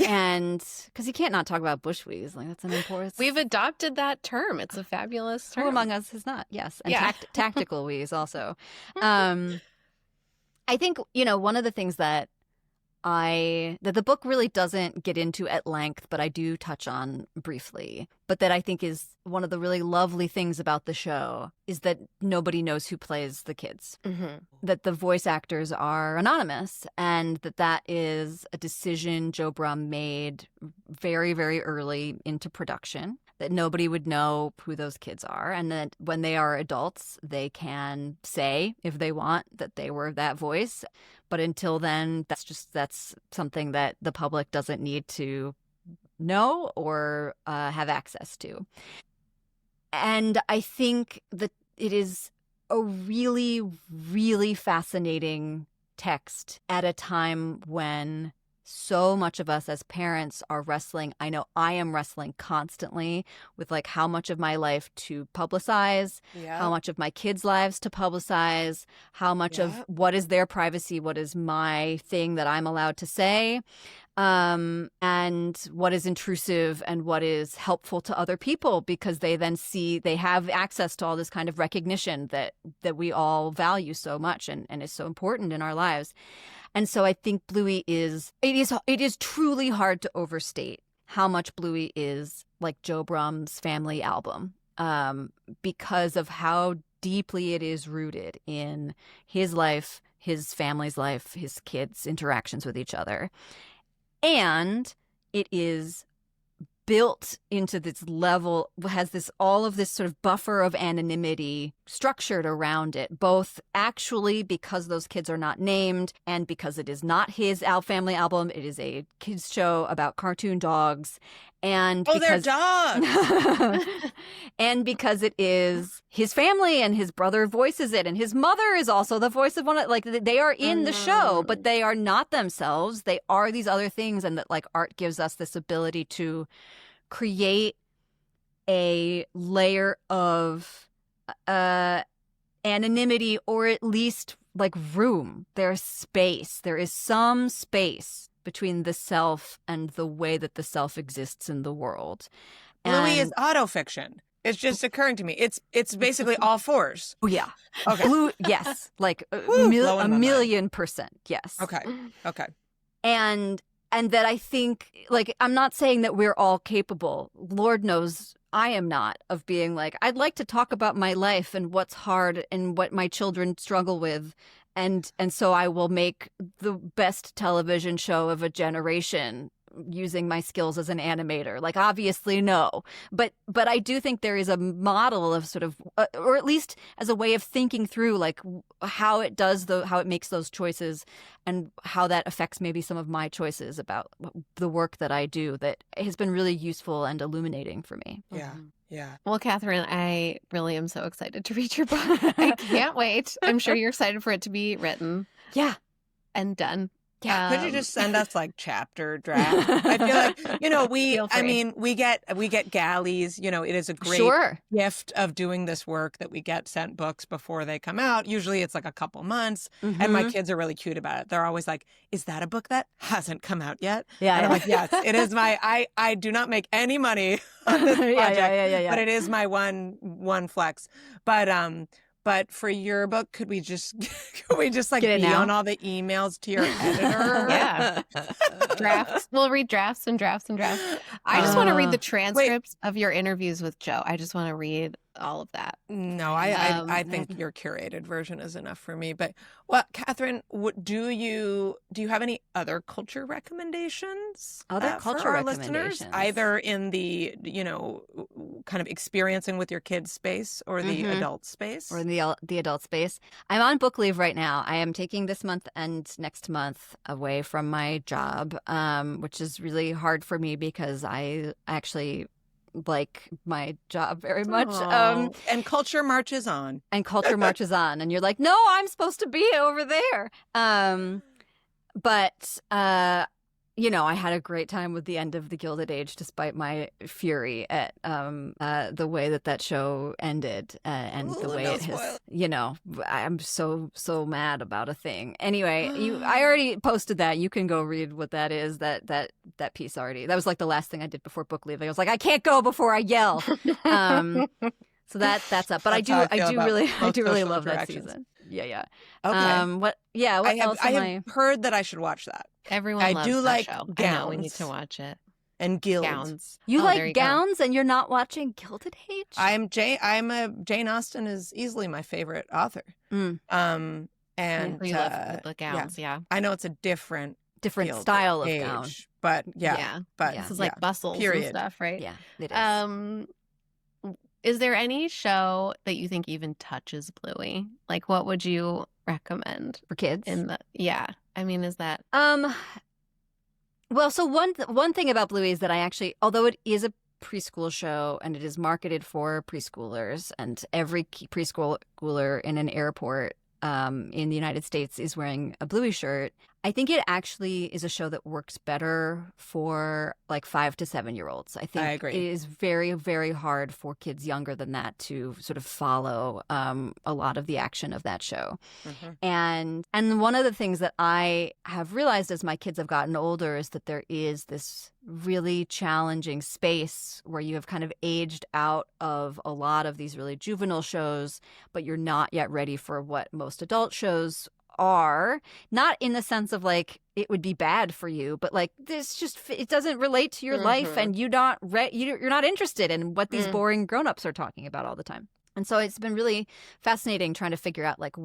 Speaker 1: And because you can't not talk about bushwheeze. Like that's an important.
Speaker 3: We've adopted that term. It's a fabulous term.
Speaker 1: Who among us has not? Yes. And tactical wheeze also. I think, one of the things that the book really doesn't get into at length, but I do touch on briefly, but that I think is one of the really lovely things about the show is that nobody knows who plays the kids, that the voice actors are anonymous, and that is a decision Joe Brumm made very, very early into production, that nobody would know who those kids are, and that when they are adults, they can say, if they want, that they were that voice. But until then, that's something that the public doesn't need to know or have access to. And I think that it is a really, really fascinating text at a time when so much of us as parents are wrestling. I know I am wrestling constantly with like how much of my life to publicize, how much of my kids' lives to publicize, how much of what is their privacy, what is my thing that I'm allowed to say. and what is intrusive and what is helpful to other people, because they then see they have access to all this kind of recognition that we all value so much and is so important in our lives. And so I think Bluey it is truly hard to overstate how much Bluey is like Joe Brumm's family album, because of how deeply it is rooted in his life, his family's life, his kids' interactions with each other. And it is built into this level, has all of this sort of buffer of anonymity structured around it, both actually because those kids are not named and because it is not his family album. It is a kids show about cartoon dogs. And
Speaker 2: they're dogs!
Speaker 1: And because it is his family and his brother voices it, and his mother is also the voice of one of, like, they are in the show, but they are not themselves. They are these other things, and that, like, art gives us this ability to create a layer of anonymity, or at least like room. There's space. There is some space between the self and the way that the self exists in the world.
Speaker 2: Bluey is autofiction. It's just occurring to me. It's basically all fours.
Speaker 1: Oh, yeah.
Speaker 2: Okay.
Speaker 1: Yes. Like a million %. Yes.
Speaker 2: Okay.
Speaker 1: And that I think, like, I'm not saying that we're all capable. Lord knows I am not, of being like, I'd like to talk about my life and what's hard and what my children struggle with. And so I will make the best television show of a generation using my skills as an animator. Like, obviously, no. But I do think there is a model of sort of, or at least as a way of thinking through, like, how it makes those choices and how that affects maybe some of my choices about the work that I do, that has been really useful and illuminating for me.
Speaker 2: Yeah. Yeah.
Speaker 3: Well, Kathryn, I really am so excited to read your book. I can't wait. I'm sure you're excited for it to be written.
Speaker 1: Yeah.
Speaker 3: And done.
Speaker 2: Yeah. Could you just send us like chapter draft? I feel like, we get galleys, it is a great gift of doing this work that we get sent books before they come out. Usually it's like a couple months, and my kids are really cute about it. They're always like, is that a book that hasn't come out yet?
Speaker 1: Yeah.
Speaker 2: And I'm like, yes, it is I do not make any money on this project, but it is my one flex. But for your book, could we just like be on all the emails to your editor?
Speaker 3: Yeah. Drafts. We'll read drafts and drafts and drafts. I just want to read the transcripts of your interviews with Joe. I just want to read all of that.
Speaker 2: No, I think your curated version is enough for me. But Kathryn, do you have any other culture recommendations? For our listeners, either in the kind of experiencing with your kids space, or the adult space,
Speaker 1: or in the adult space. I'm on book leave right now. I am taking this month and next month away from my job, which is really hard for me because I actually like my job very much.
Speaker 2: And culture marches on.
Speaker 1: And you're like, no, I'm supposed to be over there. But I had a great time with the end of The Gilded Age, despite my fury at the way that show ended, and the way it has. I'm so mad about a thing. Anyway, I already posted that. You can go read what that is. That piece already. That was like the last thing I did before book leave. I was like, I can't go before I yell. So that's up. But I do really love that season. Yeah.
Speaker 2: Okay.
Speaker 1: What else
Speaker 2: I have heard that I should watch that.
Speaker 3: Everyone loves that
Speaker 2: like
Speaker 3: show.
Speaker 2: Gowns.
Speaker 3: I know, we need to watch it.
Speaker 2: And Gills.
Speaker 3: Gowns.
Speaker 1: You like Gowns, and you're not watching Gilded Age?
Speaker 2: Jane Austen is easily my favorite author. And
Speaker 3: you love the Gowns, yeah.
Speaker 2: I know it's a different
Speaker 1: style of gown,
Speaker 2: but
Speaker 3: this is like bustles and stuff, right?
Speaker 1: Yeah, it is.
Speaker 3: Is there any show that you think even touches Bluey? Like, what would you recommend
Speaker 1: for kids?
Speaker 3: Is that
Speaker 1: well, so one thing about Bluey is that I actually, although it is a preschool show and it is marketed for preschoolers, and every preschooler in an airport in the United States is wearing a Bluey shirt, I think it actually is a show that works better for like 5 to 7-year-olds. I think
Speaker 2: I agree.
Speaker 1: it is very, very hard for kids younger than that to sort of follow a lot of the action of that show. And one of the things that I have realized as my kids have gotten older is that there is this really challenging space where you have kind of aged out of a lot of these really juvenile shows, but you're not yet ready for what most adult shows are, not in the sense of like it would be bad for you, but like this just it doesn't relate to your life, and you're not interested in what these boring grown-ups are talking about all the time. And so it's been really fascinating trying to figure out like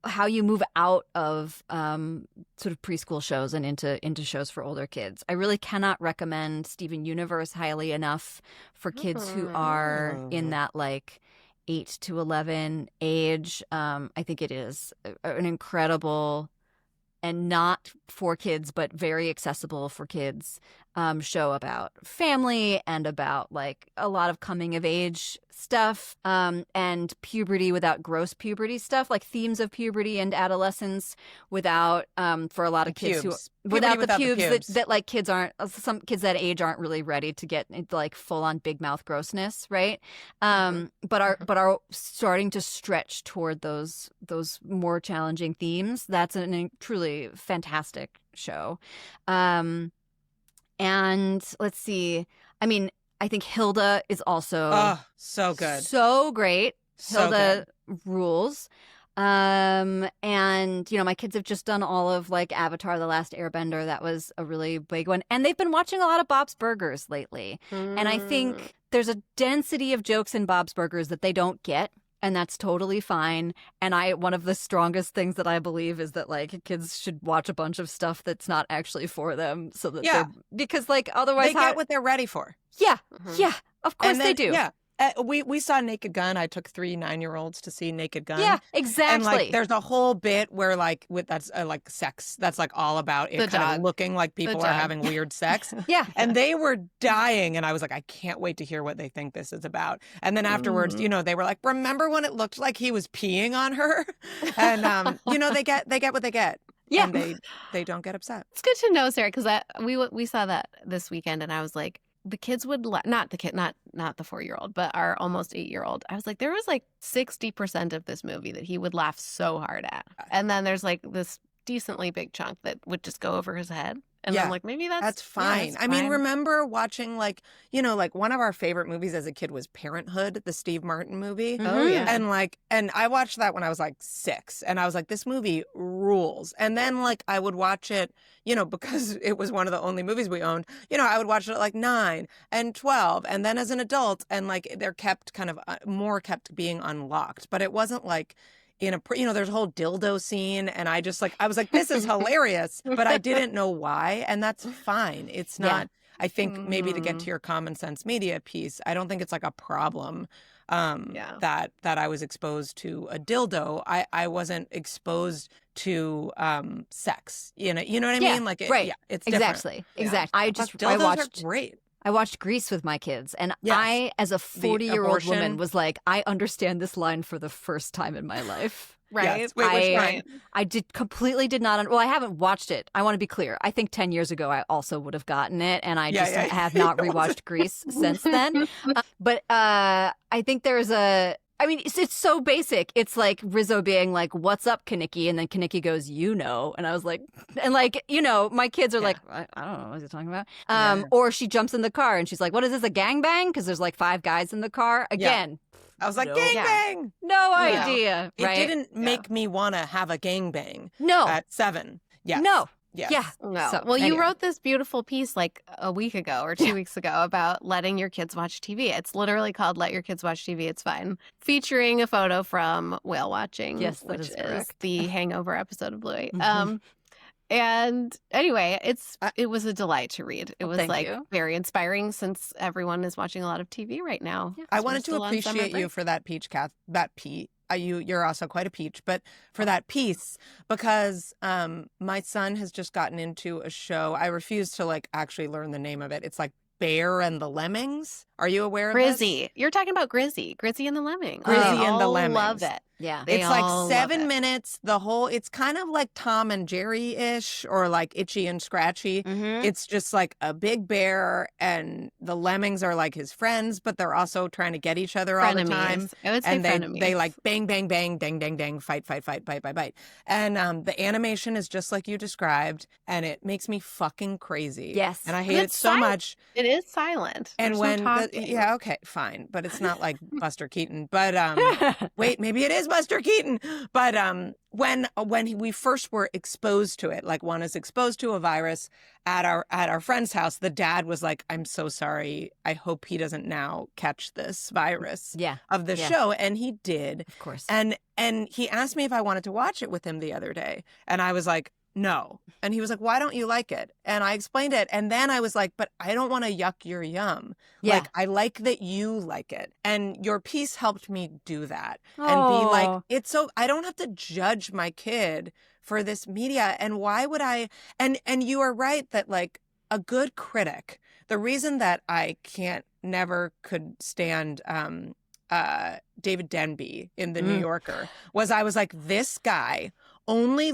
Speaker 1: how you move out of sort of preschool shows and into shows for older kids. I really cannot recommend Steven Universe highly enough for kids who are in that like 8 to 11 age. I think it is an incredible and not for kids, but very accessible for kids show about family and about like a lot of coming of age stuff and puberty without gross puberty stuff, like themes of puberty and adolescence without for a lot of kids who without the pubes. That like kids aren't, some kids that age aren't really ready to get into like full on big mouth grossness, right? But are starting to stretch toward those more challenging themes. That's a truly fantastic show. And let's see. I mean, I think Hilda is also
Speaker 2: so good,
Speaker 1: so great.
Speaker 2: So
Speaker 1: Hilda
Speaker 2: good.
Speaker 1: rules. And you know, my kids have just done all of like Avatar: The Last Airbender. That was a really big one, and they've been watching a lot of Bob's Burgers lately. And I think there's a density of jokes in Bob's Burgers that they don't get. And that's totally fine. And one of the strongest things that I believe is that like kids should watch a bunch of stuff that's not actually for them, so that because like otherwise
Speaker 2: they get what they're ready for.
Speaker 1: Yeah, of course they do.
Speaker 2: Yeah. We saw Naked Gun. I took 3 9-year-olds to see Naked Gun.
Speaker 1: Yeah, exactly.
Speaker 2: And like, there's a whole bit where like that's like sex. That's like all about it kind of looking like people are having weird sex.
Speaker 1: Yeah,
Speaker 2: and they were dying, and I was like, I can't wait to hear what they think this is about. And then afterwards, you know, they were like, remember when it looked like he was peeing on her? And you know, they get what they get.
Speaker 1: Yeah,
Speaker 2: and they don't get upset.
Speaker 3: It's good to know, Sarah, because we saw that this weekend, and I was like, the kids would not the 4-year-old, but our almost 8-year-old. I was like, there was like 60% of this movie that he would laugh so hard at, and then there's like this decently big chunk that would just go over his head. And I'm like, maybe that's
Speaker 2: fine.
Speaker 3: That's
Speaker 2: I mean, remember watching like, you know, like one of our favorite movies as a kid was Parenthood, the Steve Martin movie.
Speaker 3: Oh yeah.
Speaker 2: And I watched that when I was like 6, and I was like, this movie rules. And then like I would watch it, you know, because it was one of the only movies we owned, you know, I would watch it at like 9 and 12. And then as an adult, and like they're kept kind of more kept being unlocked. But it wasn't like, you know, there's a whole dildo scene, and I was like, this is hilarious, but I didn't know why, and that's fine. It's not. I think maybe to get to your common sense media piece, I don't think it's like a problem that I was exposed to a dildo. I wasn't exposed to sex. You know what I mean? Like,
Speaker 1: right?
Speaker 2: Yeah, it's different.
Speaker 1: Exactly. I watched
Speaker 2: great.
Speaker 1: I watched Grease with my kids, and
Speaker 2: Yes.
Speaker 1: I, as a 40-year-old woman, was like, I understand this line for the first time in my life.
Speaker 3: Right.
Speaker 2: Yes. Wait, which line?
Speaker 1: I completely did not. Well, I haven't watched it. I want to be clear. I think 10 years ago, I also would have gotten it, and I have not rewatched Grease since then. But I think there's I mean, it's so basic. It's like Rizzo being like, "What's up, Kaneki?" And then Kaneki goes, "You know." And I was like, and like, you know, my kids are like, I don't know what he's talking about. Or she jumps in the car and she's like, "What is this, a gangbang?" Because there's like 5 guys in the car. Again,
Speaker 2: I was like, gangbang.
Speaker 1: No idea. Right?
Speaker 2: It didn't make me want to have a gangbang.
Speaker 1: No.
Speaker 2: At 7. Yes.
Speaker 1: No.
Speaker 2: Yes.
Speaker 1: Yeah.
Speaker 3: No.
Speaker 1: So,
Speaker 3: well,
Speaker 1: anyway.
Speaker 3: you wrote this beautiful piece like a week ago or 2 weeks ago about letting your kids watch TV. It's literally called Let Your Kids Watch TV, It's Fine, featuring a photo from Whale Watching,
Speaker 1: yes, that
Speaker 3: which
Speaker 1: is
Speaker 3: is the Hangover episode of Bluey.
Speaker 1: Mm-hmm.
Speaker 3: And anyway, it was a delight to read. It was like very inspiring since everyone is watching a lot of TV right now.
Speaker 2: I wanted to appreciate you for that peach, Kath. You're also quite a peach, but for that piece, because my son has just gotten into a show. I refuse to like actually learn the name of it. It's like Bear and the Lemmings. Are you aware of
Speaker 3: Grizzy?
Speaker 2: this?
Speaker 3: You're talking about Grizzy and the Lemmings.
Speaker 2: Grizzy and the Lemmings.
Speaker 3: Love it.
Speaker 1: Yeah.
Speaker 2: It's like 7 minutes. It's kind of like Tom and Jerry-ish, or like Itchy and Scratchy. It's just like a big bear, and the lemmings are like his friends, but they're also trying to get each other all the time.
Speaker 3: I would say
Speaker 2: and they like bang, bang, bang, dang, dang, dang, fight, fight, fight, bite, bite, bite. And the animation is just like you described, and it makes me fucking crazy.
Speaker 1: Yes.
Speaker 2: And I hate it so much.
Speaker 3: It is silent.
Speaker 2: And
Speaker 3: There's no
Speaker 2: yeah, okay, fine. But it's not like Buster Keaton. But wait, maybe it is Buster Keaton. But when we first were exposed to it, like one is exposed to a virus at our friend's house, the dad was like, "I'm so sorry. I hope he doesn't now catch this virus of the show." And he did.
Speaker 1: Of course.
Speaker 2: And he asked me if I wanted to watch it with him the other day. And I was like, no. And he was like, why don't you like it? And I explained it. And then I was like, but I don't want to yuck your yum.
Speaker 1: Yeah.
Speaker 2: Like, I like that you like it. And your piece helped me do that. And be like, I don't have to judge my kid for this media. And why would I? And you are right that like a good critic, the reason that I never could stand David Denby in The New Yorker was I was like, this guy only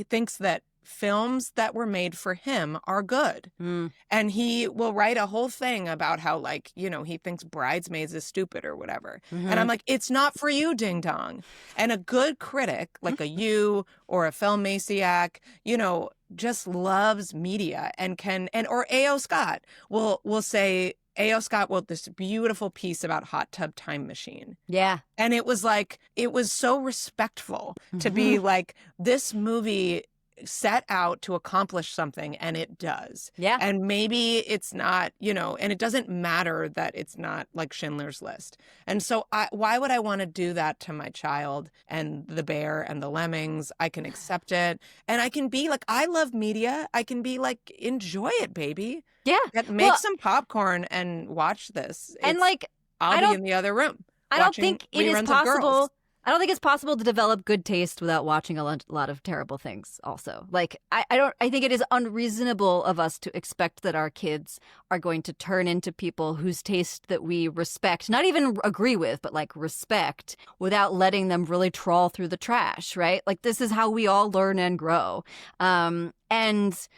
Speaker 2: thinks that films that were made for him are good. And he will write a whole thing about how, like, you know, he thinks Bridesmaids is stupid or whatever. And I'm like, it's not for you, ding dong. And a good critic, like a you or a Phil Masiak, you know, just loves media or A.O. Scott will say, A.O. Scott wrote this beautiful piece about Hot Tub Time Machine.
Speaker 1: Yeah.
Speaker 2: And it was like, it was so respectful to be like, this movie set out to accomplish something, and it does.
Speaker 1: Yeah.
Speaker 2: And maybe it's not, you know, and it doesn't matter that it's not like Schindler's List. And so why would I want to do that to my child and the bear and the lemmings? I can accept it. And I can be like, I love media. I can be like, enjoy it, baby.
Speaker 1: Yeah.
Speaker 2: Make some popcorn and watch this.
Speaker 1: And like,
Speaker 2: I'll be in the other room.
Speaker 1: I don't think it is possible. I don't think it's possible to develop good taste without watching a lot of terrible things also. Like, I think it is unreasonable of us to expect that our kids are going to turn into people whose taste that we respect, not even agree with, but like respect, without letting them really trawl through the trash, right? Like, this is how we all learn and grow. And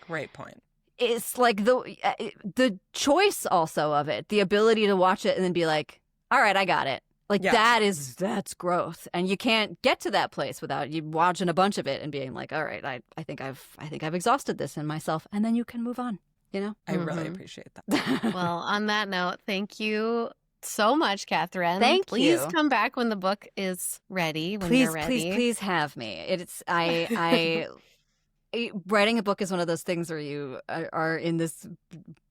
Speaker 2: great point.
Speaker 1: It's like the choice also of it, the ability to watch it and then be like, all right, I got it. Like, that's growth. And you can't get to that place without you watching a bunch of it and being like, all right, I think I've exhausted this in myself. And then you can move on, you know?
Speaker 2: I really appreciate that.
Speaker 3: Well, on that note, thank you so much, Kathryn.
Speaker 1: Thank you.
Speaker 3: Please come back when the book is ready, when you're ready.
Speaker 1: Please have me. Writing a book is one of those things where you are in this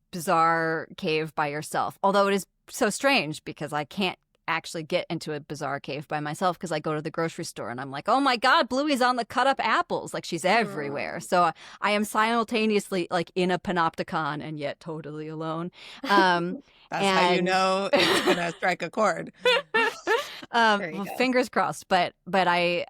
Speaker 1: bizarre cave by yourself. Although it is so strange because I can't actually get into a bizarre cave by myself because I go to the grocery store and I'm like, oh my God, Bluey's on the cut up apples. Like, she's everywhere. So I am simultaneously like in a panopticon and yet totally alone.
Speaker 2: That's how you know it's going to strike a chord.
Speaker 1: Well, fingers crossed. But I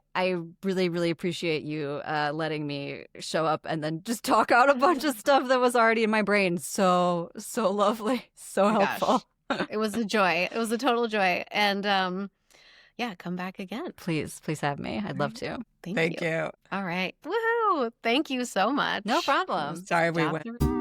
Speaker 1: really, really appreciate you letting me show up and then just talk out a bunch of stuff that was already in my brain. So lovely. So helpful.
Speaker 3: Gosh. It was a joy. It was a total joy. And come back again.
Speaker 1: Please have me. I'd love to.
Speaker 3: Thank you. All right. Woohoo. Thank you so much.
Speaker 1: No problem.
Speaker 2: Sorry we went.